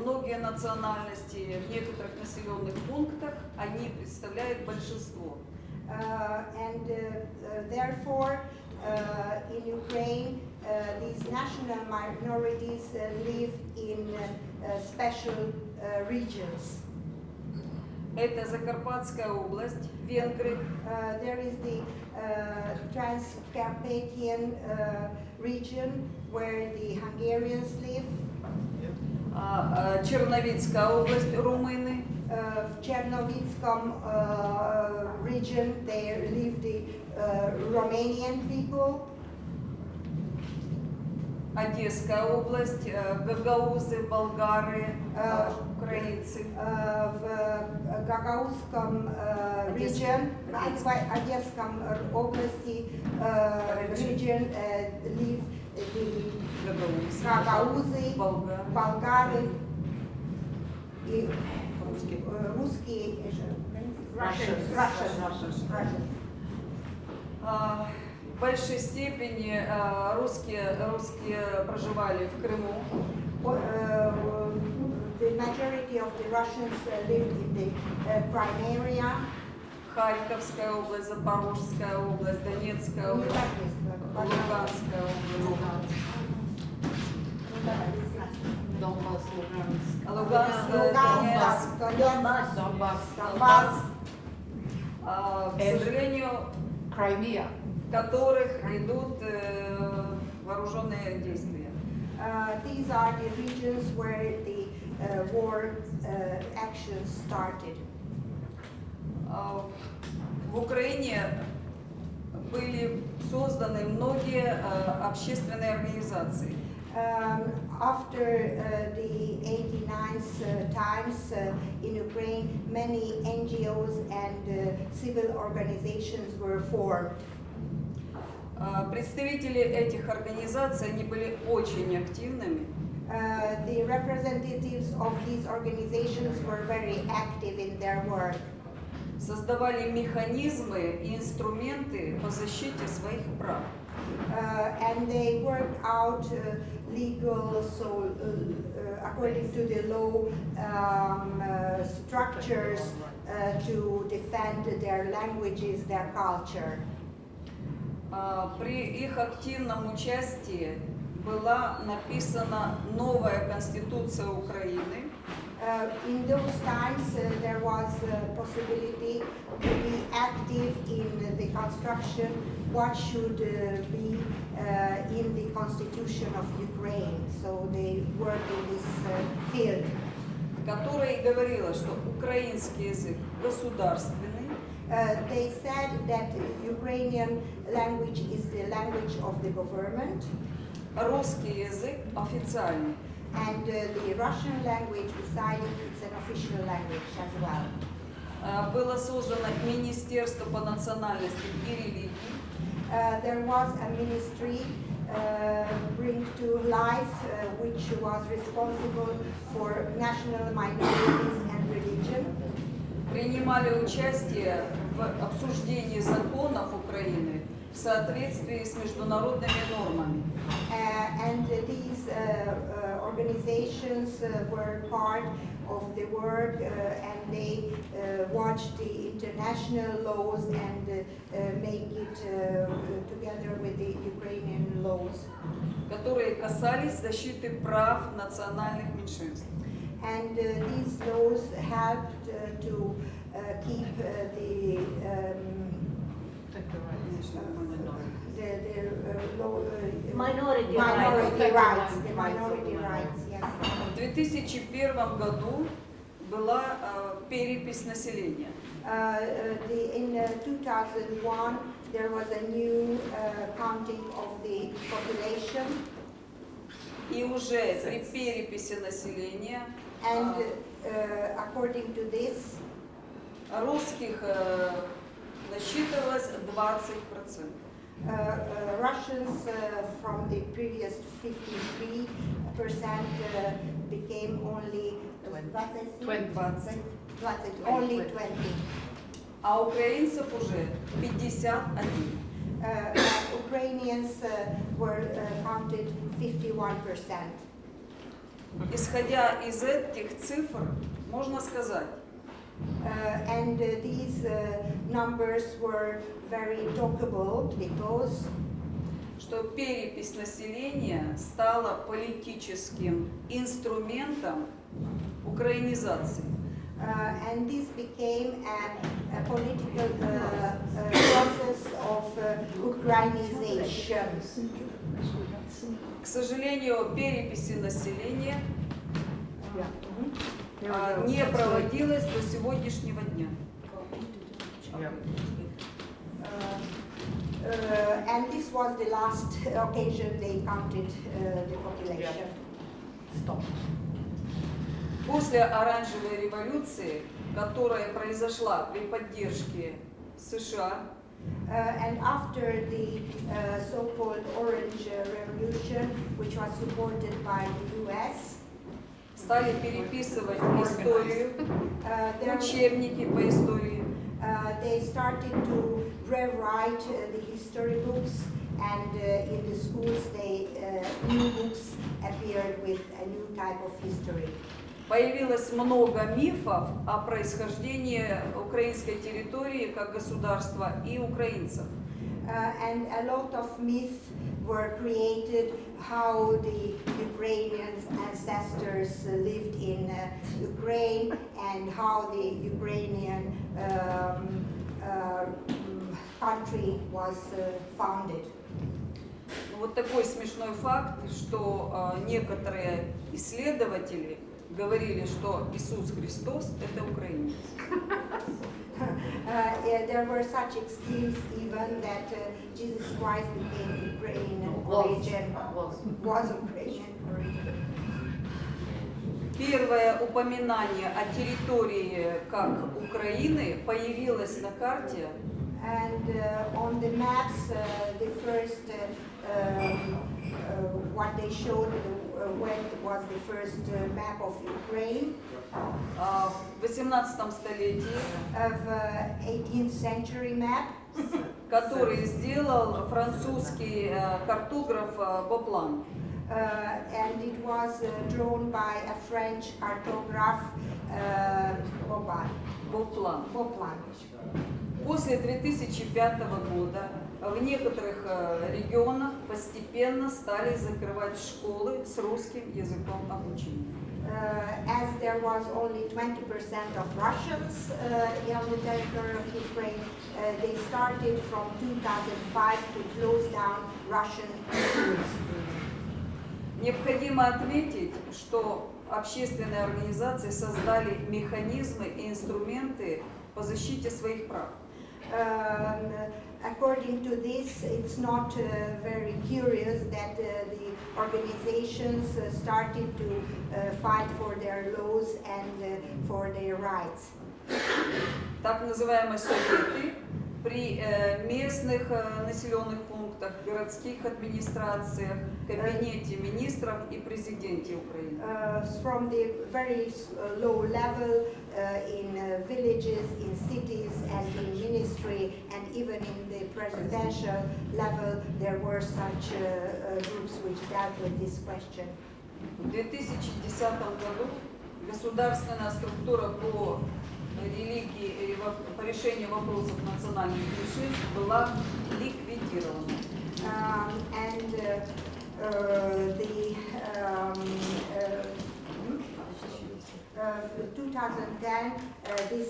многие национальности в некоторых населенных пунктах, они представляют большинство. Therefore, in Ukraine, these national minorities live in special regions. Это Закарпатская область, Венгры. There is the Transcarpathian region where the Hungarians live. Черновицкая область, румыны. В Черновицком region there live the Romanian people. Одесская область, гагаузы, болгары, украинцы. В Гагаузском region, в Одесском области region live the гагаузы, болгары и русские, Russians. В большей степени русские проживали в Крыму. The majority of the Russians lived in the Crimea. Харьковская область, Запорожская область, Донецкая область, Луганская область. Донбасс. К сожалению, в которых идут вооруженные действия. These are the regions where the war actions started. В Украине были созданы многие общественные организации. After the 89th times in Ukraine, many NGOs and civil organizations were formed. Представители этих организаций, они были очень активными. The representatives of these organizations were very active in their work. Создавали механизмы и инструменты по защите своих прав. And they worked out legal, so according to the law, structures to defend their languages, their culture. При их активном участии была написана новая Конституция Украины. In those times, there was a possibility to be active in the construction, what should be in the Constitution of Ukraine. So they worked in this field. Которая говорила, что украинский язык государственный. They said that Ukrainian language is the language of the government. Русский язык официальный. And the Russian language, beside it, it's an official language as well. Было создано Министерство по национальностям и религии. There was a ministry bring to life which was responsible for national minorities and religion. Принимали участие в обсуждении законов Украины соответствии с международными нормами. And these organizations were part of the work and they watched the international laws and make it together with the Ukrainian laws. Которые касались защиты прав национальных меньшинств. And these laws helped to keep the minority rights. The minority rights, yes. В 2001 году была перепись населения. In 2001, there was a new counting of the population. И уже при переписи населения And according to this, русских насчитывалось 20%. Russians from the previous 53% became only 20. Only 20. А украинцев уже 51. Ukrainians were counted 51%. Исходя из этих цифр, можно сказать, and these numbers were very talkable because что перепись населения стала политическим инструментом украинизации. And this became a political process of Ukrainization. К сожалению, переписи населения не проводилась до сегодняшнего дня. And this was the last occasion they counted the population. Stop. После оранжевой революции, которая произошла при поддержке США, and after the so-called Orange Revolution, which was supported by the U.S., стали переписывать историю, учебники по истории. They started to rewrite the history books, and in the schools, new books appeared with a new type of history. Появилось много мифов о происхождении украинской территории как государства и украинцев. And a lot of myths were created how the Ukrainian ancestors lived in Ukraine and how the Ukrainian country was founded. Вот такой смешной факт, что некоторые исследователи говорили, что Иисус Христос – это украинец. There were such extremes even that Jesus Christ became Ukrainian origin, was Ukrainian origin. Первое упоминание о территории как Украины появилось на карте. And on the maps, the first what they showed when was the first map of Ukraine. В 18 столетии, of 18th century map, который сделал французский картограф Боплан. And it was drawn by a French cartograph, Боплан. После 2005 года в некоторых регионах постепенно стали закрывать школы с русским языком обучения. As there was only 20% of Russians on the territory of Ukraine, they started from 2005 to close down Russian schools. Необходимо отметить, что общественные организации создали механизмы и инструменты по защите своих прав. According to this, it's not very curious that the organizations started to fight for their laws and for their rights. Так называемые советы при местных населенных пунктах, городских администрациях, кабинете министров и президенте Украины. From the very low level in villages, in cities, and in ministry, and even in the presidential level, there were such groups which dealt with this question. В 2010 году государственная структура по религии и по решению вопросов национальных меньшинств была ликвидирована. In 2010, this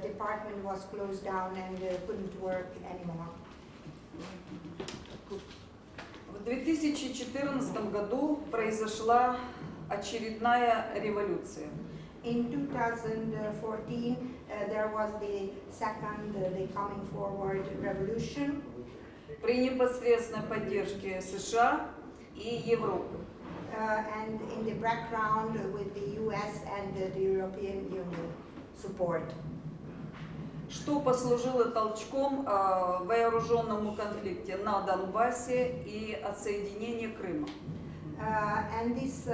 department was closed down and couldn't work anymore. В 2014 году произошла очередная революция. In 2014, there was the second, the coming forward revolution. При непосредственной поддержке США и Европы. And in the background with the US and the European Union support. Что послужило толчком вооруженному конфликте на Донбассе и отсоединению Крыма. And this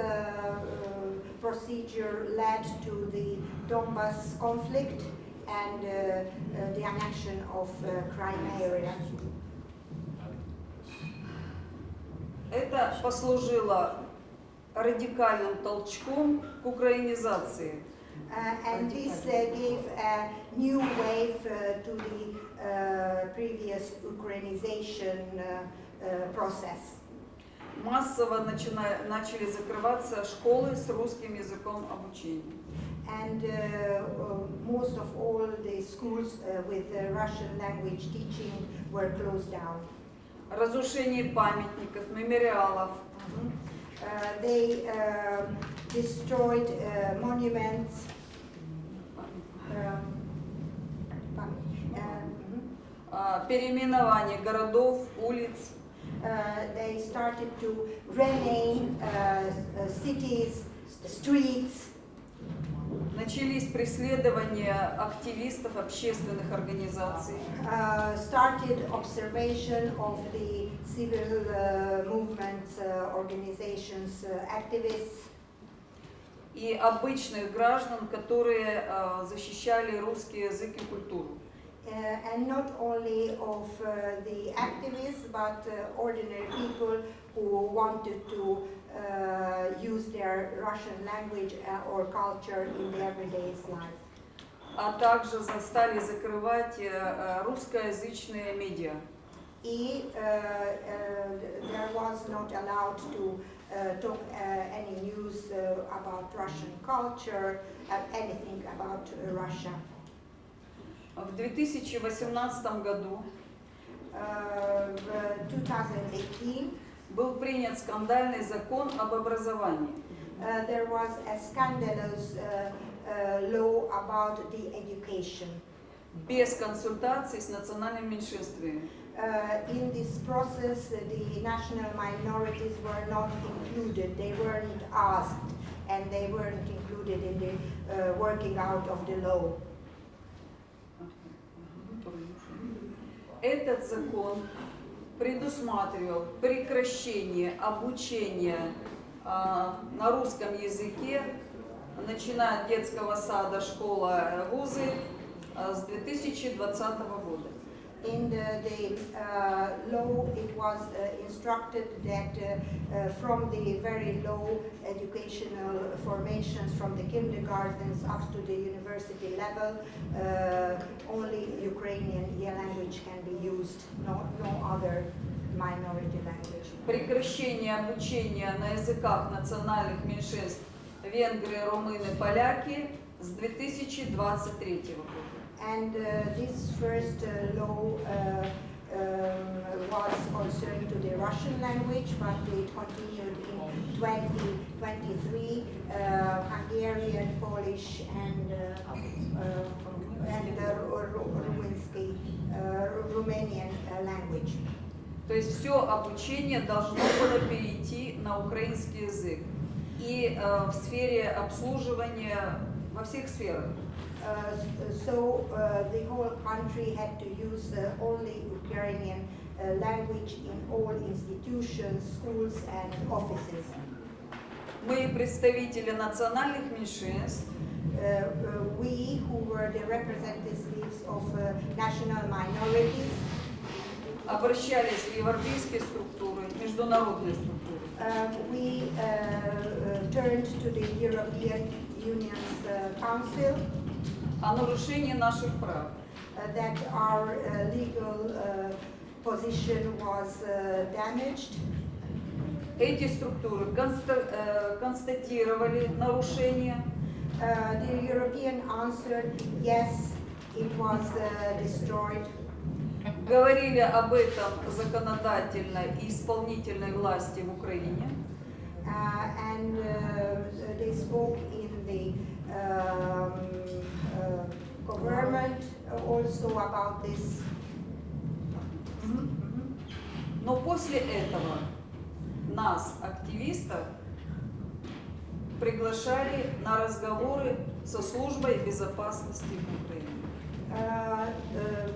procedure led to the Donbas conflict and the annexion of Crimea area. Это послужило радикальным толчком к украинизации. And this gave a new wave to the previous Ukrainization process. Массово начали закрываться школы с русским языком обучения. And most of all the schools with Russian language teaching were closed down. Разрушение памятников, мемориалов. They destroyed monuments. Переименование городов, улиц. They started to rename cities, streets. Начались преследования активистов общественных организаций. Started observation of the civil movements, organizations, activists. И обычных граждан, которые защищали русский язык и культуру. And not only of the activists, but ordinary people who wanted to use their Russian language or culture in their everyday life. А также стали закрывать русскоязычные медиа. И there was not allowed to talk any news about Russian culture, anything about Russia. В 2018 году в 2018 был принят скандальный закон об образовании. There was a scandalous law about the education. Без консультаций с национальными меньшинствами. In this process, the national minorities were not included. They weren't asked, and they weren't included in the working out of the law. Этот закон предусматривал прекращение обучения на русском языке, начиная от детского сада, школа, вузы, с 2020 года. In the law, it was instructed that from the very low educational formations, from the kindergartens up to the university level, only Ukrainian language can be used, no other minority language. Прекращение обучения на языках национальных меньшинств венгры, румыны, поляки с 2023 года. And this first law was concerned to the Russian language, but it continued in 2023, Hungarian, Polish, and Romanian language. То есть все обучение должно было перейти на украинский язык. И в сфере обслуживания, во всех сферах. So the whole country had to use only Ukrainian language in all institutions, schools and offices. Мы, представители национальных меньшинств, we who were the representatives of national minorities, обращались в европейские структуры, международные структуры. We turned to the European Union's Council. О нарушении наших прав. That our legal position was damaged. Эти структуры констатировали нарушения. The European answered, yes, it was destroyed. Говорили об этом законодательной и исполнительной власти в Украине. And they spoke in the government also about this. Но после этого нас, активистов, приглашали на разговоры со службой безопасности в Украине.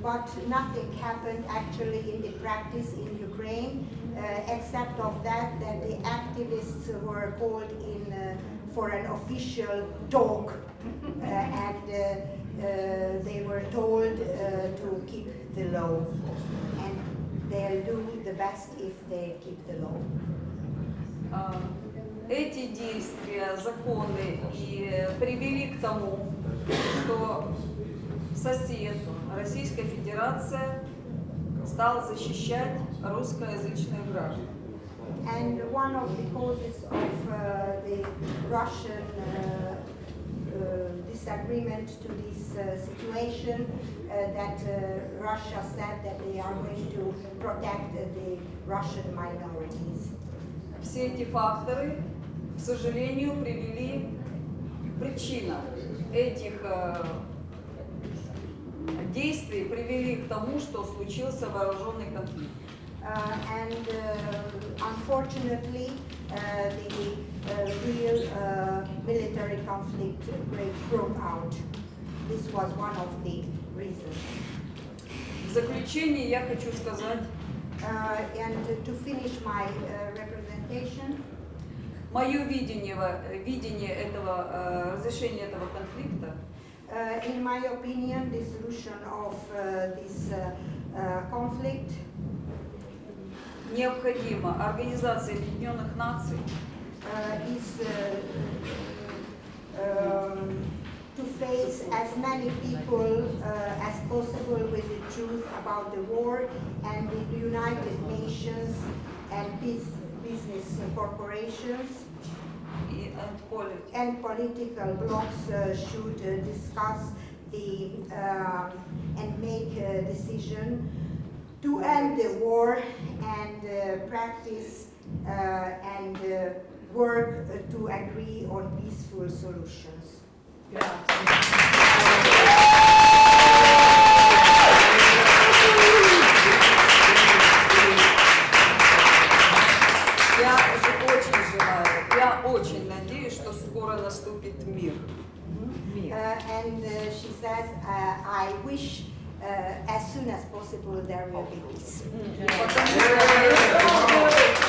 But nothing happened actually in the practice in Ukraine, except of that the activists were called in for an official talk, and they were told to keep the law, and they'll do the best if they keep the law. Эти действия, законы и привели к тому, что сосед, Российская Федерация, стал защищать русскоязычных граждан. And one of the causes of the Russian disagreement to this situation that Russia said that they are going to protect the Russian minorities. Все эти факторы, к сожалению, привели, причина этих действий привели к тому, что случился вооруженный конфликт. And unfortunately, the real military conflict broke out. This was one of the reasons. В заключение я хочу сказать, and to finish my representation, мое видение этого разрешения этого конфликта, in my opinion, the solution of this conflict необходимо Организации Объединенных Наций is to face as many people as possible with the truth about the war, and the United Nations and business corporations and political blocs should discuss and make a decision to end the war and practice and work to agree on peaceful solutions. Я очень надеюсь, что скоро наступит мир. And she says, I wish as soon as possible there will be peace.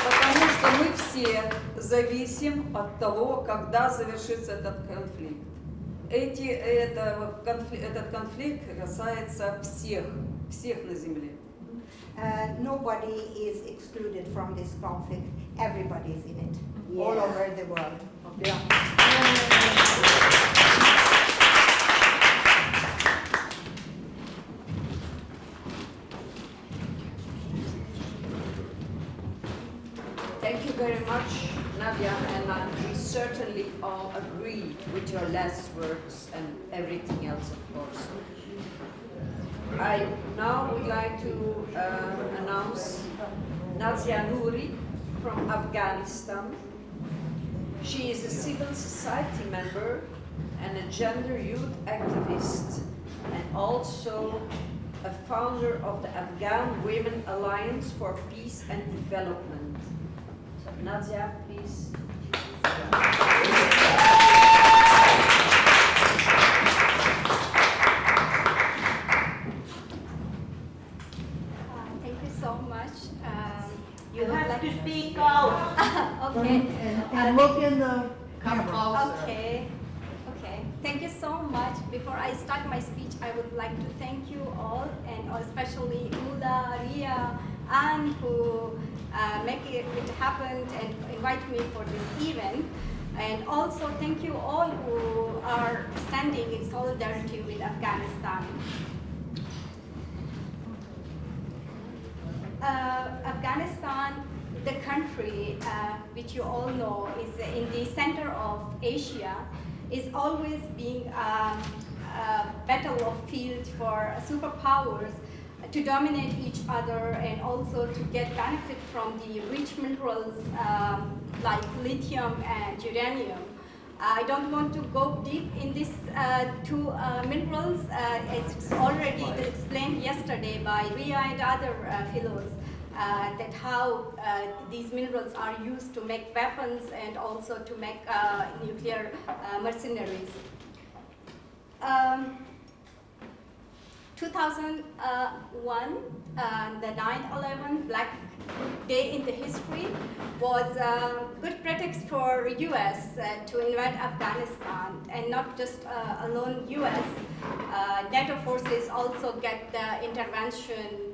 Потому что мы все зависим от того, когда завершится этот конфликт. Этот конфликт касается всех на земле. Nobody is excluded from this conflict. Everybody is in it, all over the world. Thank you very much, Nadia, and we certainly all agree with your last words and everything else, of course. I now would like to announce Nadia Nouri from Afghanistan. She is a civil society member and a gender youth activist, and also a founder of the Afghan Women Alliance for Peace and Development. So Nadia, please. Thank you so much. You have to speak out. Okay. And look in the camera. Okay. Okay. Thank you so much. Before I start my speech, I would like to thank you all, and especially Uda, Ria, Anne, who make it happen and invite me for this event. And also thank you all who are standing in solidarity with Afghanistan. Afghanistan, the country which you all know is in the center of Asia, is always being a battlefield for superpowers to dominate each other and also to get benefit from the rich minerals like lithium and uranium. I don't want to go deep in these two minerals, as it's already explained yesterday by Ria and other fellows, that how these minerals are used to make weapons and also to make nuclear mercenaries. 2001, the 9/11 Black Day in the history was a good pretext for US to invade Afghanistan, and not just alone US. NATO forces also get the intervention,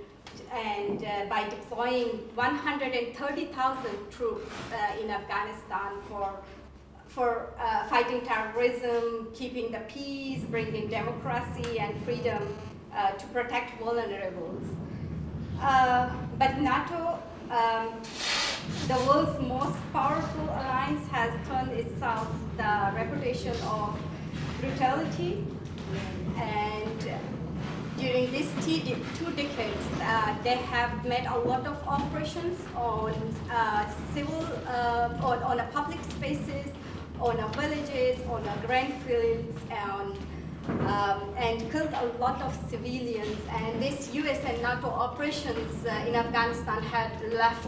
and by deploying 130,000 troops in Afghanistan for fighting terrorism, keeping the peace, bringing democracy and freedom to protect vulnerables. But NATO, the world's most powerful alliance, has turned itself the reputation of brutality, and during these 2 decades, they have made a lot of operations on on a public spaces, on villages, on grain fields, and killed a lot of civilians. And these US and NATO operations in Afghanistan had left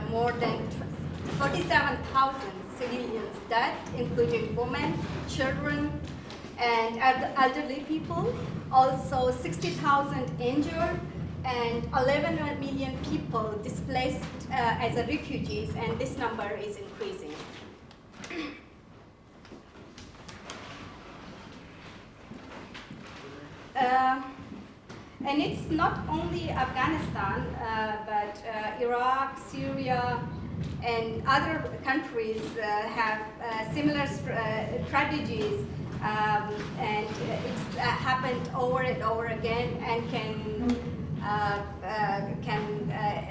more than 37,000 civilians dead, including women, children, and elderly people. Also 60,000 injured, and 11 million people displaced as refugees, and this number is increasing. And it's not only Afghanistan, but Iraq, Syria, and other countries have similar tragedies, and it's happened over and over again, and can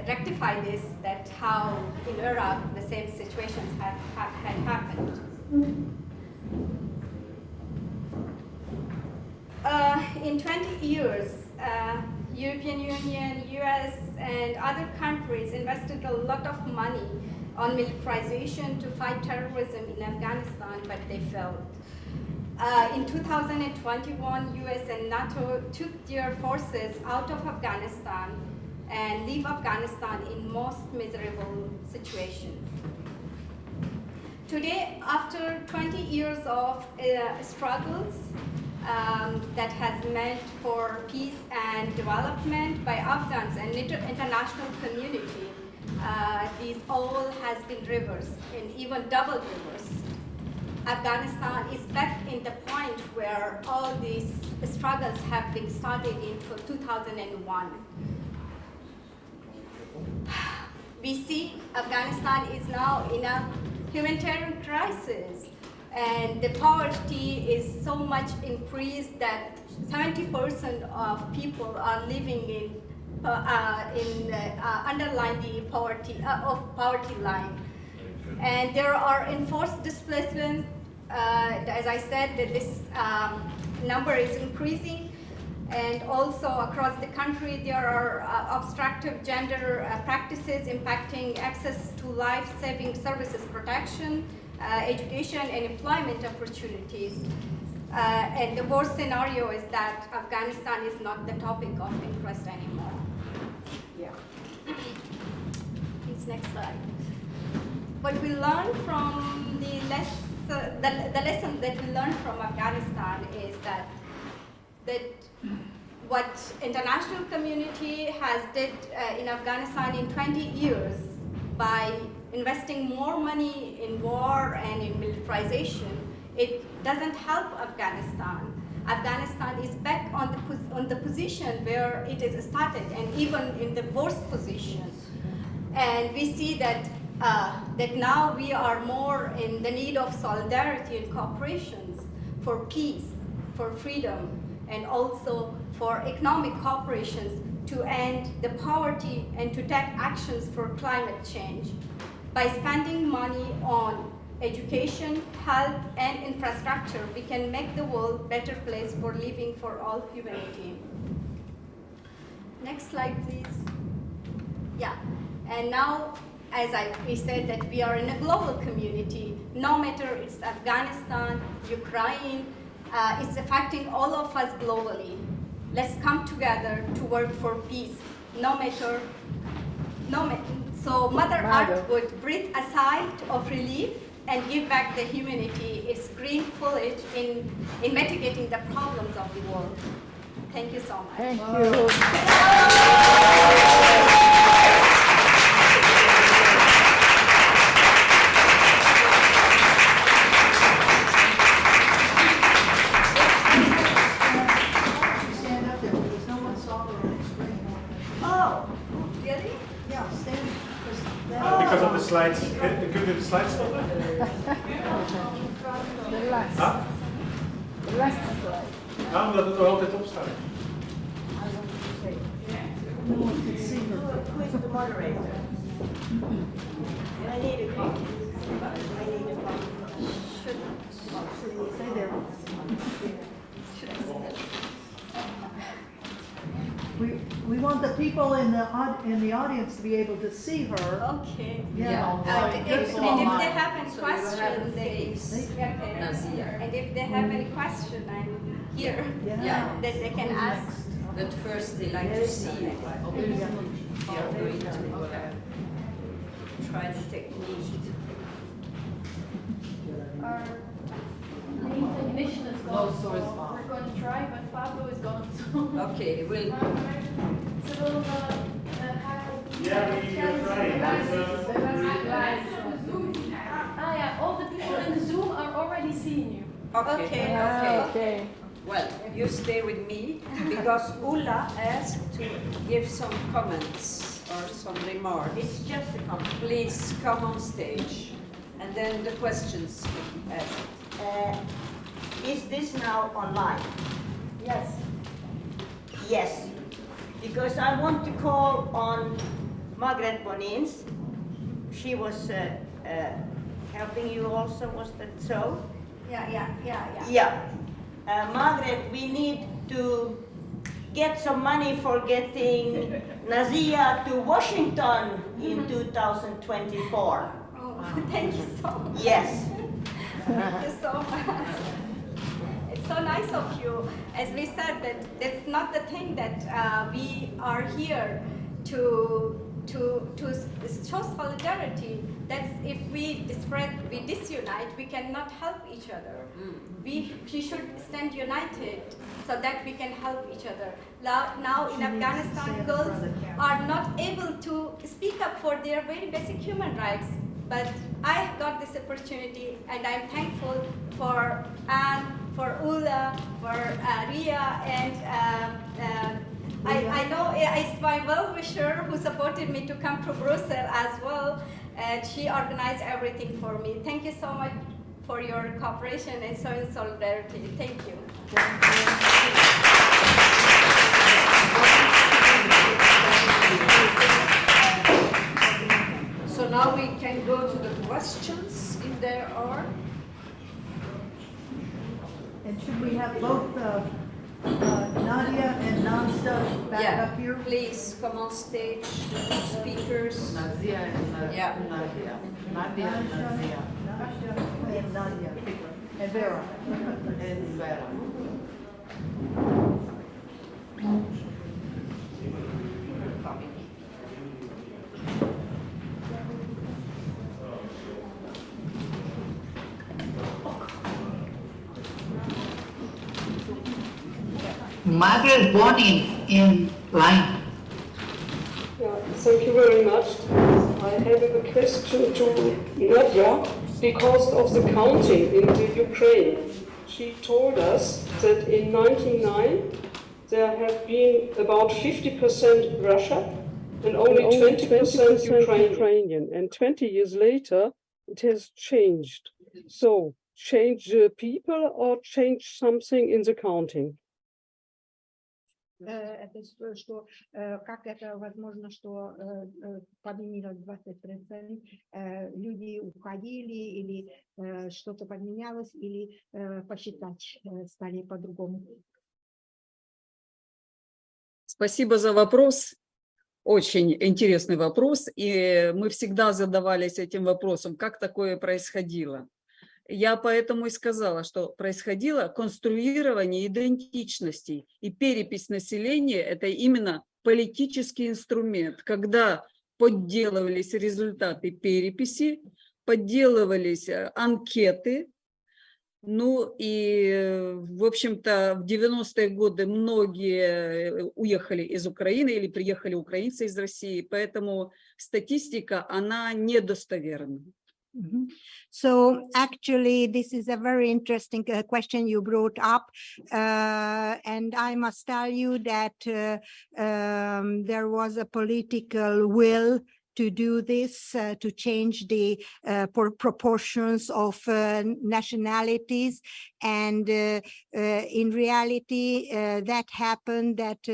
rectify this, that how in Iraq the same situations had happened. In 20 years, European Union, US, and other countries invested a lot of money on militarization to fight terrorism in Afghanistan, but they failed. In 2021, US and NATO took their forces out of Afghanistan and leave Afghanistan in most miserable situation. Today, after 20 years of struggles, that has meant for peace and development by Afghans and international community, these all has been reversed, and even double reversed. Afghanistan is back in the point where all these struggles have been started in 2001. We see Afghanistan is now in a humanitarian crisis, and the poverty is so much increased that 70% of people are living in underlying the poverty line. And there are enforced displacements. As I said, that this number is increasing. And also across the country, there are obstructive gender practices impacting access to life-saving services protection, education, and employment opportunities. And the worst scenario is that Afghanistan is not the topic of interest anymore. Yeah. Please, next slide. What we learned from the lesson that we learned from Afghanistan is that what international community has did in Afghanistan in 20 years by investing more money in war and in militarization, it doesn't help Afghanistan. Afghanistan is back on the position where it is started, and even in the worst position. And we see that that now we are more in the need of solidarity and cooperation for peace, for freedom, and also for economic cooperations to end the poverty and to take actions for climate change. By spending money on education, health, and infrastructure, we can make the world a better place for living for all humanity. Next slide, please. Yeah, and now, as we said, that we are in a global community. No matter it's Afghanistan, Ukraine, it's affecting all of us globally. Let's come together to work for peace, so Mother Earth would breathe a sigh of relief and give back the humanity its green foliage in mitigating the problems of the world. Thank you so much. Thank you. Because of the slides. Could you the slides stop? De last. Huh? De last slide. Ja, omdat het er altijd op staat. Who is the moderator? I need a copy. I need a copy. Should we say there? We want the people in the audience to be able to see her. Okay. Yeah. And if they have any question, and if they have any question, I'm here. Yeah. That they can ask. But first they like to see it. We are going to try the technique. Our main technician is gone, so we're going to try, but Pablo is gone. So. Okay, we'll. So we'll Yeah, we're trying. yeah, all the people in the Zoom are already seeing you. Okay. Well, you stay with me because Ulla asked to give some comments or some remarks. It's just a comment. Please come on stage, and then the questions can be asked. Is this now online? Yes. Yes, because I want to call on Margaret Bonins. She was helping you also, was that so? Yeah. Margaret, we need to get some money for getting Nazia to Washington in 2024. Oh, thank you so much. Yes. Thank you so much. It's so nice of you. As we said, that's not the thing that we are here to show solidarity. That's if we disunite, we cannot help each other. We should stand united so that we can help each other. Now in Afghanistan, girls are not able to speak up for their very basic human rights. But I got this opportunity, and I'm thankful for Anne, for Ulla, for Ria, and I know it's my well-wisher who supported me to come to Brussels as well, and she organized everything for me. Thank you so much for your cooperation and showing solidarity. Thank you. So now we can go to the questions, if there are. And should we have both Nadia and Nasta back up here? Please come on stage, the two speakers. Nazia and Nadia. Nadia and Nazia. Nadia and Nadia. And Vera. And Vera. Margaret Bonin in line. Thank you very much. I have a question to Nadia because of the counting in the Ukraine. He told us that in 1999 there have been about 50% Russia and only 20% Ukrainian. And 20 years later, it has changed. So, change the people or change something in the counting? Это что, как это возможно, что подменилось 20%, люди уходили или что-то поменялось, или посчитать стали по-другому? Спасибо за вопрос. Очень интересный вопрос, и мы всегда задавались этим вопросом, как такое происходило. Я поэтому и сказала, что происходило конструирование идентичностей, и перепись населения – это именно политический инструмент, когда подделывались результаты переписи, подделывались анкеты. Ну и, в общем-то, в 90-е годы многие уехали из Украины или приехали украинцы из России, поэтому статистика, она недостоверна. So actually, this is a very interesting question you brought up, and I must tell you that there was a political will to do this, to change the proportions of nationalities. And in reality, that happened, that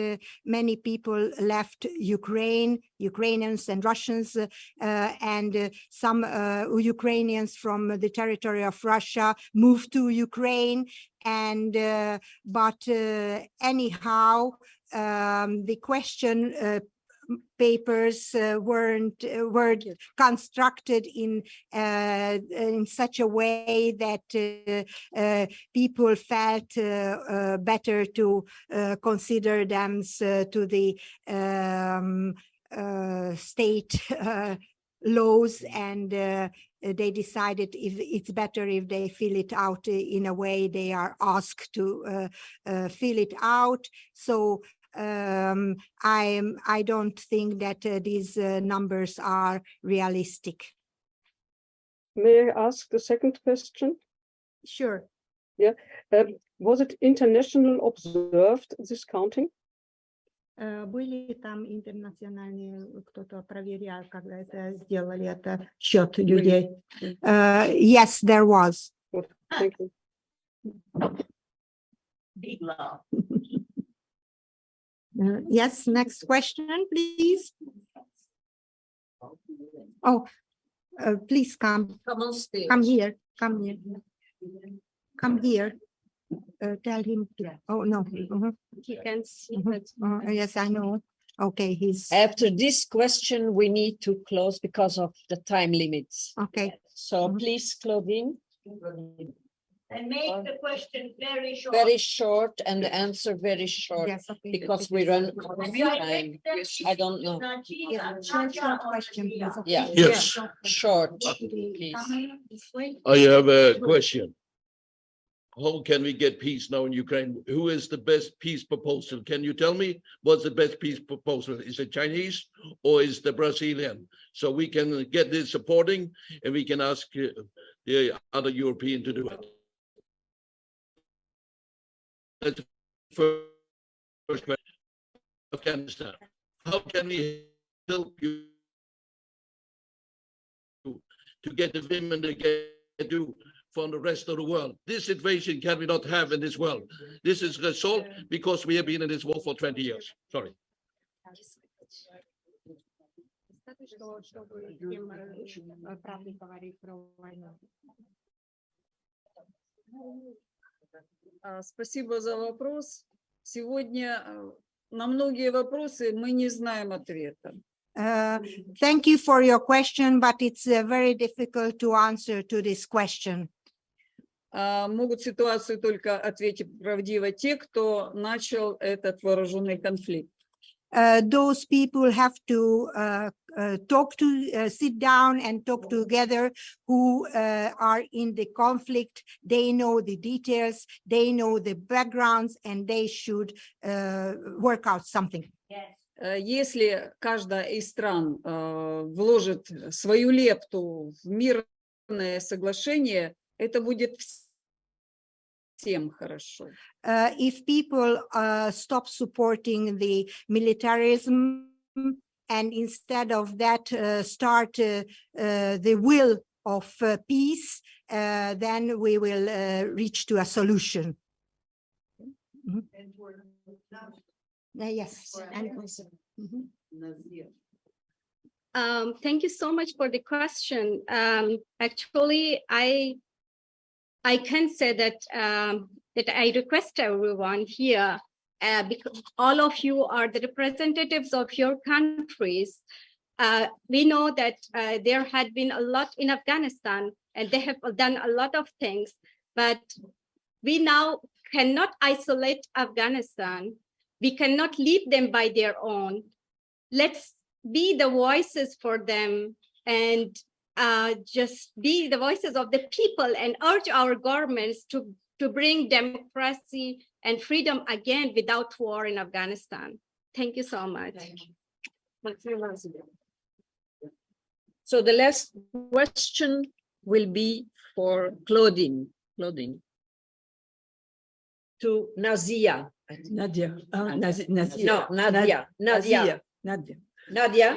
many people left Ukraine, Ukrainians and Russians, and some Ukrainians from the territory of Russia moved to Ukraine. And but anyhow, the question papers were constructed in such a way that people felt better to consider them to the state laws, and they decided if it's better if they fill it out in a way they are asked to fill it out. So I don't think that these numbers are realistic. May I ask the second question? Sure. Yeah. Was it international observed, this counting? Были там интернациональные, кто-то проверял, когда это сделали, это счет людей? Yes, there was. Thank you. Big love. Yes, next question, please. Oh, please come. Come on stage. Come here. Come here. Come here. Tell him. Oh no. He can see that. Yes, I know. Okay, he's. After this question, we need to close because of the time limits. Okay. So please, Claudine. And make the question very short. Very short and the answer very short. Yes, okay. Because we run out of time. I don't know. Yeah, short question, please. Okay. Yeah. Yes. Short, please. I have a question. How can we get peace now in Ukraine? Who is the best peace proposal? Can you tell me what's the best peace proposal? Is it Chinese or is the Brazilian? So we can get this supporting and we can ask the other European to do it. That's the first question. Afghanistan. How can we help you to get the women to get do from the rest of the world? This situation can we not have in this world. This is resolved because we have been in this war for 20 years. Sorry. Спасибо за вопрос. Сегодня на многие вопросы мы не знаем ответа. Thank you for your question, but it's very difficult to answer to this question. Могут ситуацию только ответить правдиво те, кто начал этот вооруженный конфликт. Those people have to sit down and talk together who are in the conflict. They know the details, they know the backgrounds, and they should work out something. Если каждая из стран вложит свою лепту в мирное соглашение, это будет всем хорошо. If people stop supporting the militarism and instead of that start the will of peace, then we will reach to a solution. Yes. Thank you so much for the question. Actually, I can say that that I request everyone here, because all of you are the representatives of your countries. We know that there had been a lot in Afghanistan, and they have done a lot of things, but we now cannot isolate Afghanistan. We cannot leave them by their own. Let's be the voices for them and just be the voices of the people and urge our governments to bring democracy and freedom again without war in Afghanistan. Thank you so much. So the last question will be for Claudine. To Nazia. Nadia. Nadia. No, Nadia. Nadia. Nadia.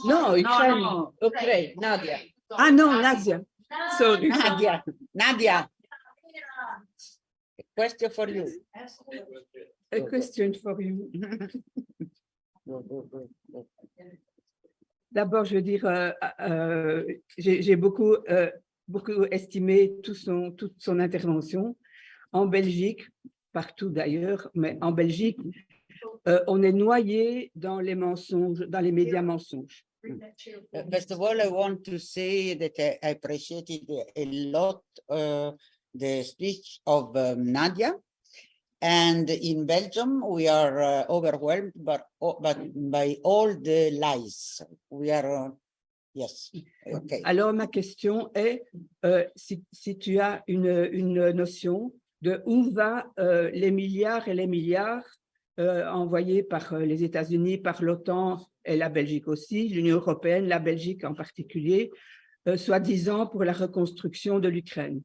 No, Ukraine. Ukraine. Nadia. Ah, no, Nadia. Sorry. Nadia. A question for you. A question for you. D'abord, je veux dire, j'ai beaucoup estimé toute son intervention en Belgique, partout d'ailleurs, mais en Belgique, on est noyé dans les mensonges, dans les médias mensonges. First of all, I want to say that I appreciated a lot the speech of Nadia. And in Belgium, we are overwhelmed but by all the lies. We are, yes, okay. Alors, ma question est, si tu as une notion de où va les milliards et les milliards envoyés par les États-Unis, par l'OTAN et la Belgique aussi, l'Union européenne, la Belgique en particulier, soi-disant pour la reconstruction de l'Ukraine.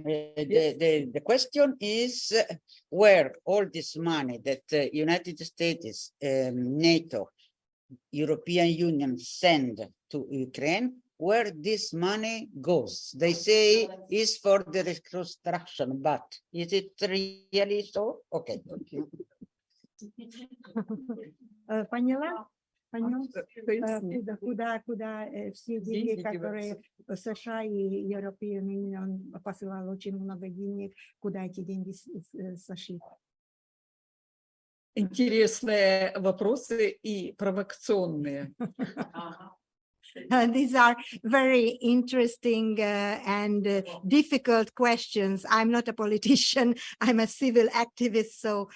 The question is where all this money that United States, NATO, European Union send to Ukraine, where this money goes. They say is for the reconstruction, but is it really so? Okay. Поняла? Куда все деньги, которые США и European Union посылал очень много денег, куда эти деньги сошли? Интересные вопросы и провокационные. These are very interesting and difficult questions. I'm not a politician. I'm a civil activist, so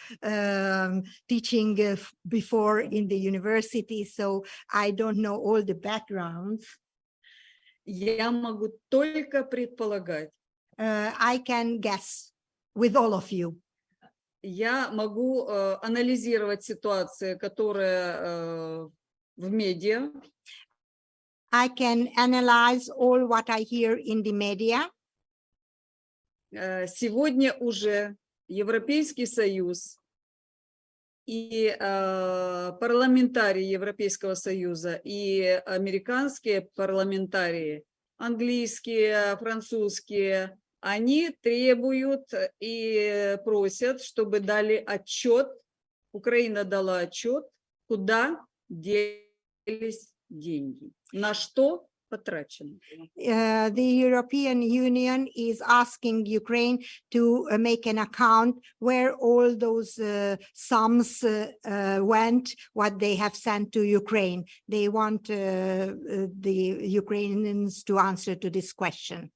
teaching before in the university, so I don't know all the backgrounds. Я могу только предполагать. I can guess with all of you. Я могу анализировать ситуацию, которая в медиа. I can analyze all what I hear in the media. Сегодня уже Европейский Союз и парламентарии Европейского Союза и американские парламентарии, английские, французские, они требуют и просят, чтобы дали отчет, Украина дала отчет, куда делись деньги, на что потрачено. The European Union is asking Ukraine to make an account where all those sums went, what they have sent to Ukraine. They want the Ukrainians to answer to this question.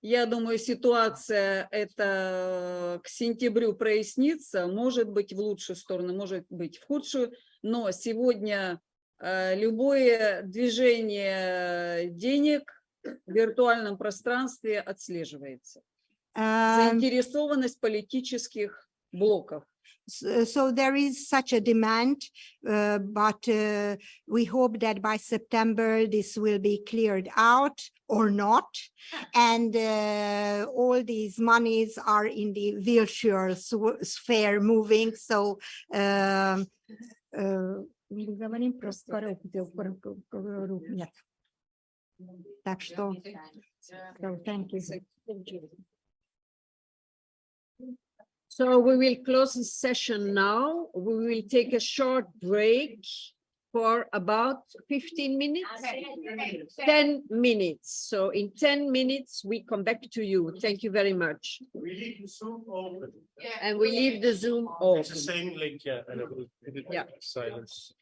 Я думаю, ситуация эта к сентябрю прояснится, может быть в лучшую сторону, может быть в худшую, но сегодня любое движение денег в виртуальном пространстве отслеживается. Заинтересованность политических блоков. So there is such a demand, but we hope that by September this will be cleared out or not. And all these monies are in the wheelchair sphere moving. So так что, so thank you. So we will close the session now. We will take a short break for about 15 minutes, 10 minutes. So in 10 minutes, we come back to you. Thank you very much. We leave the Zoom open. And we leave the Zoom open. It's the same link, yeah. And it will, Yeah. silence.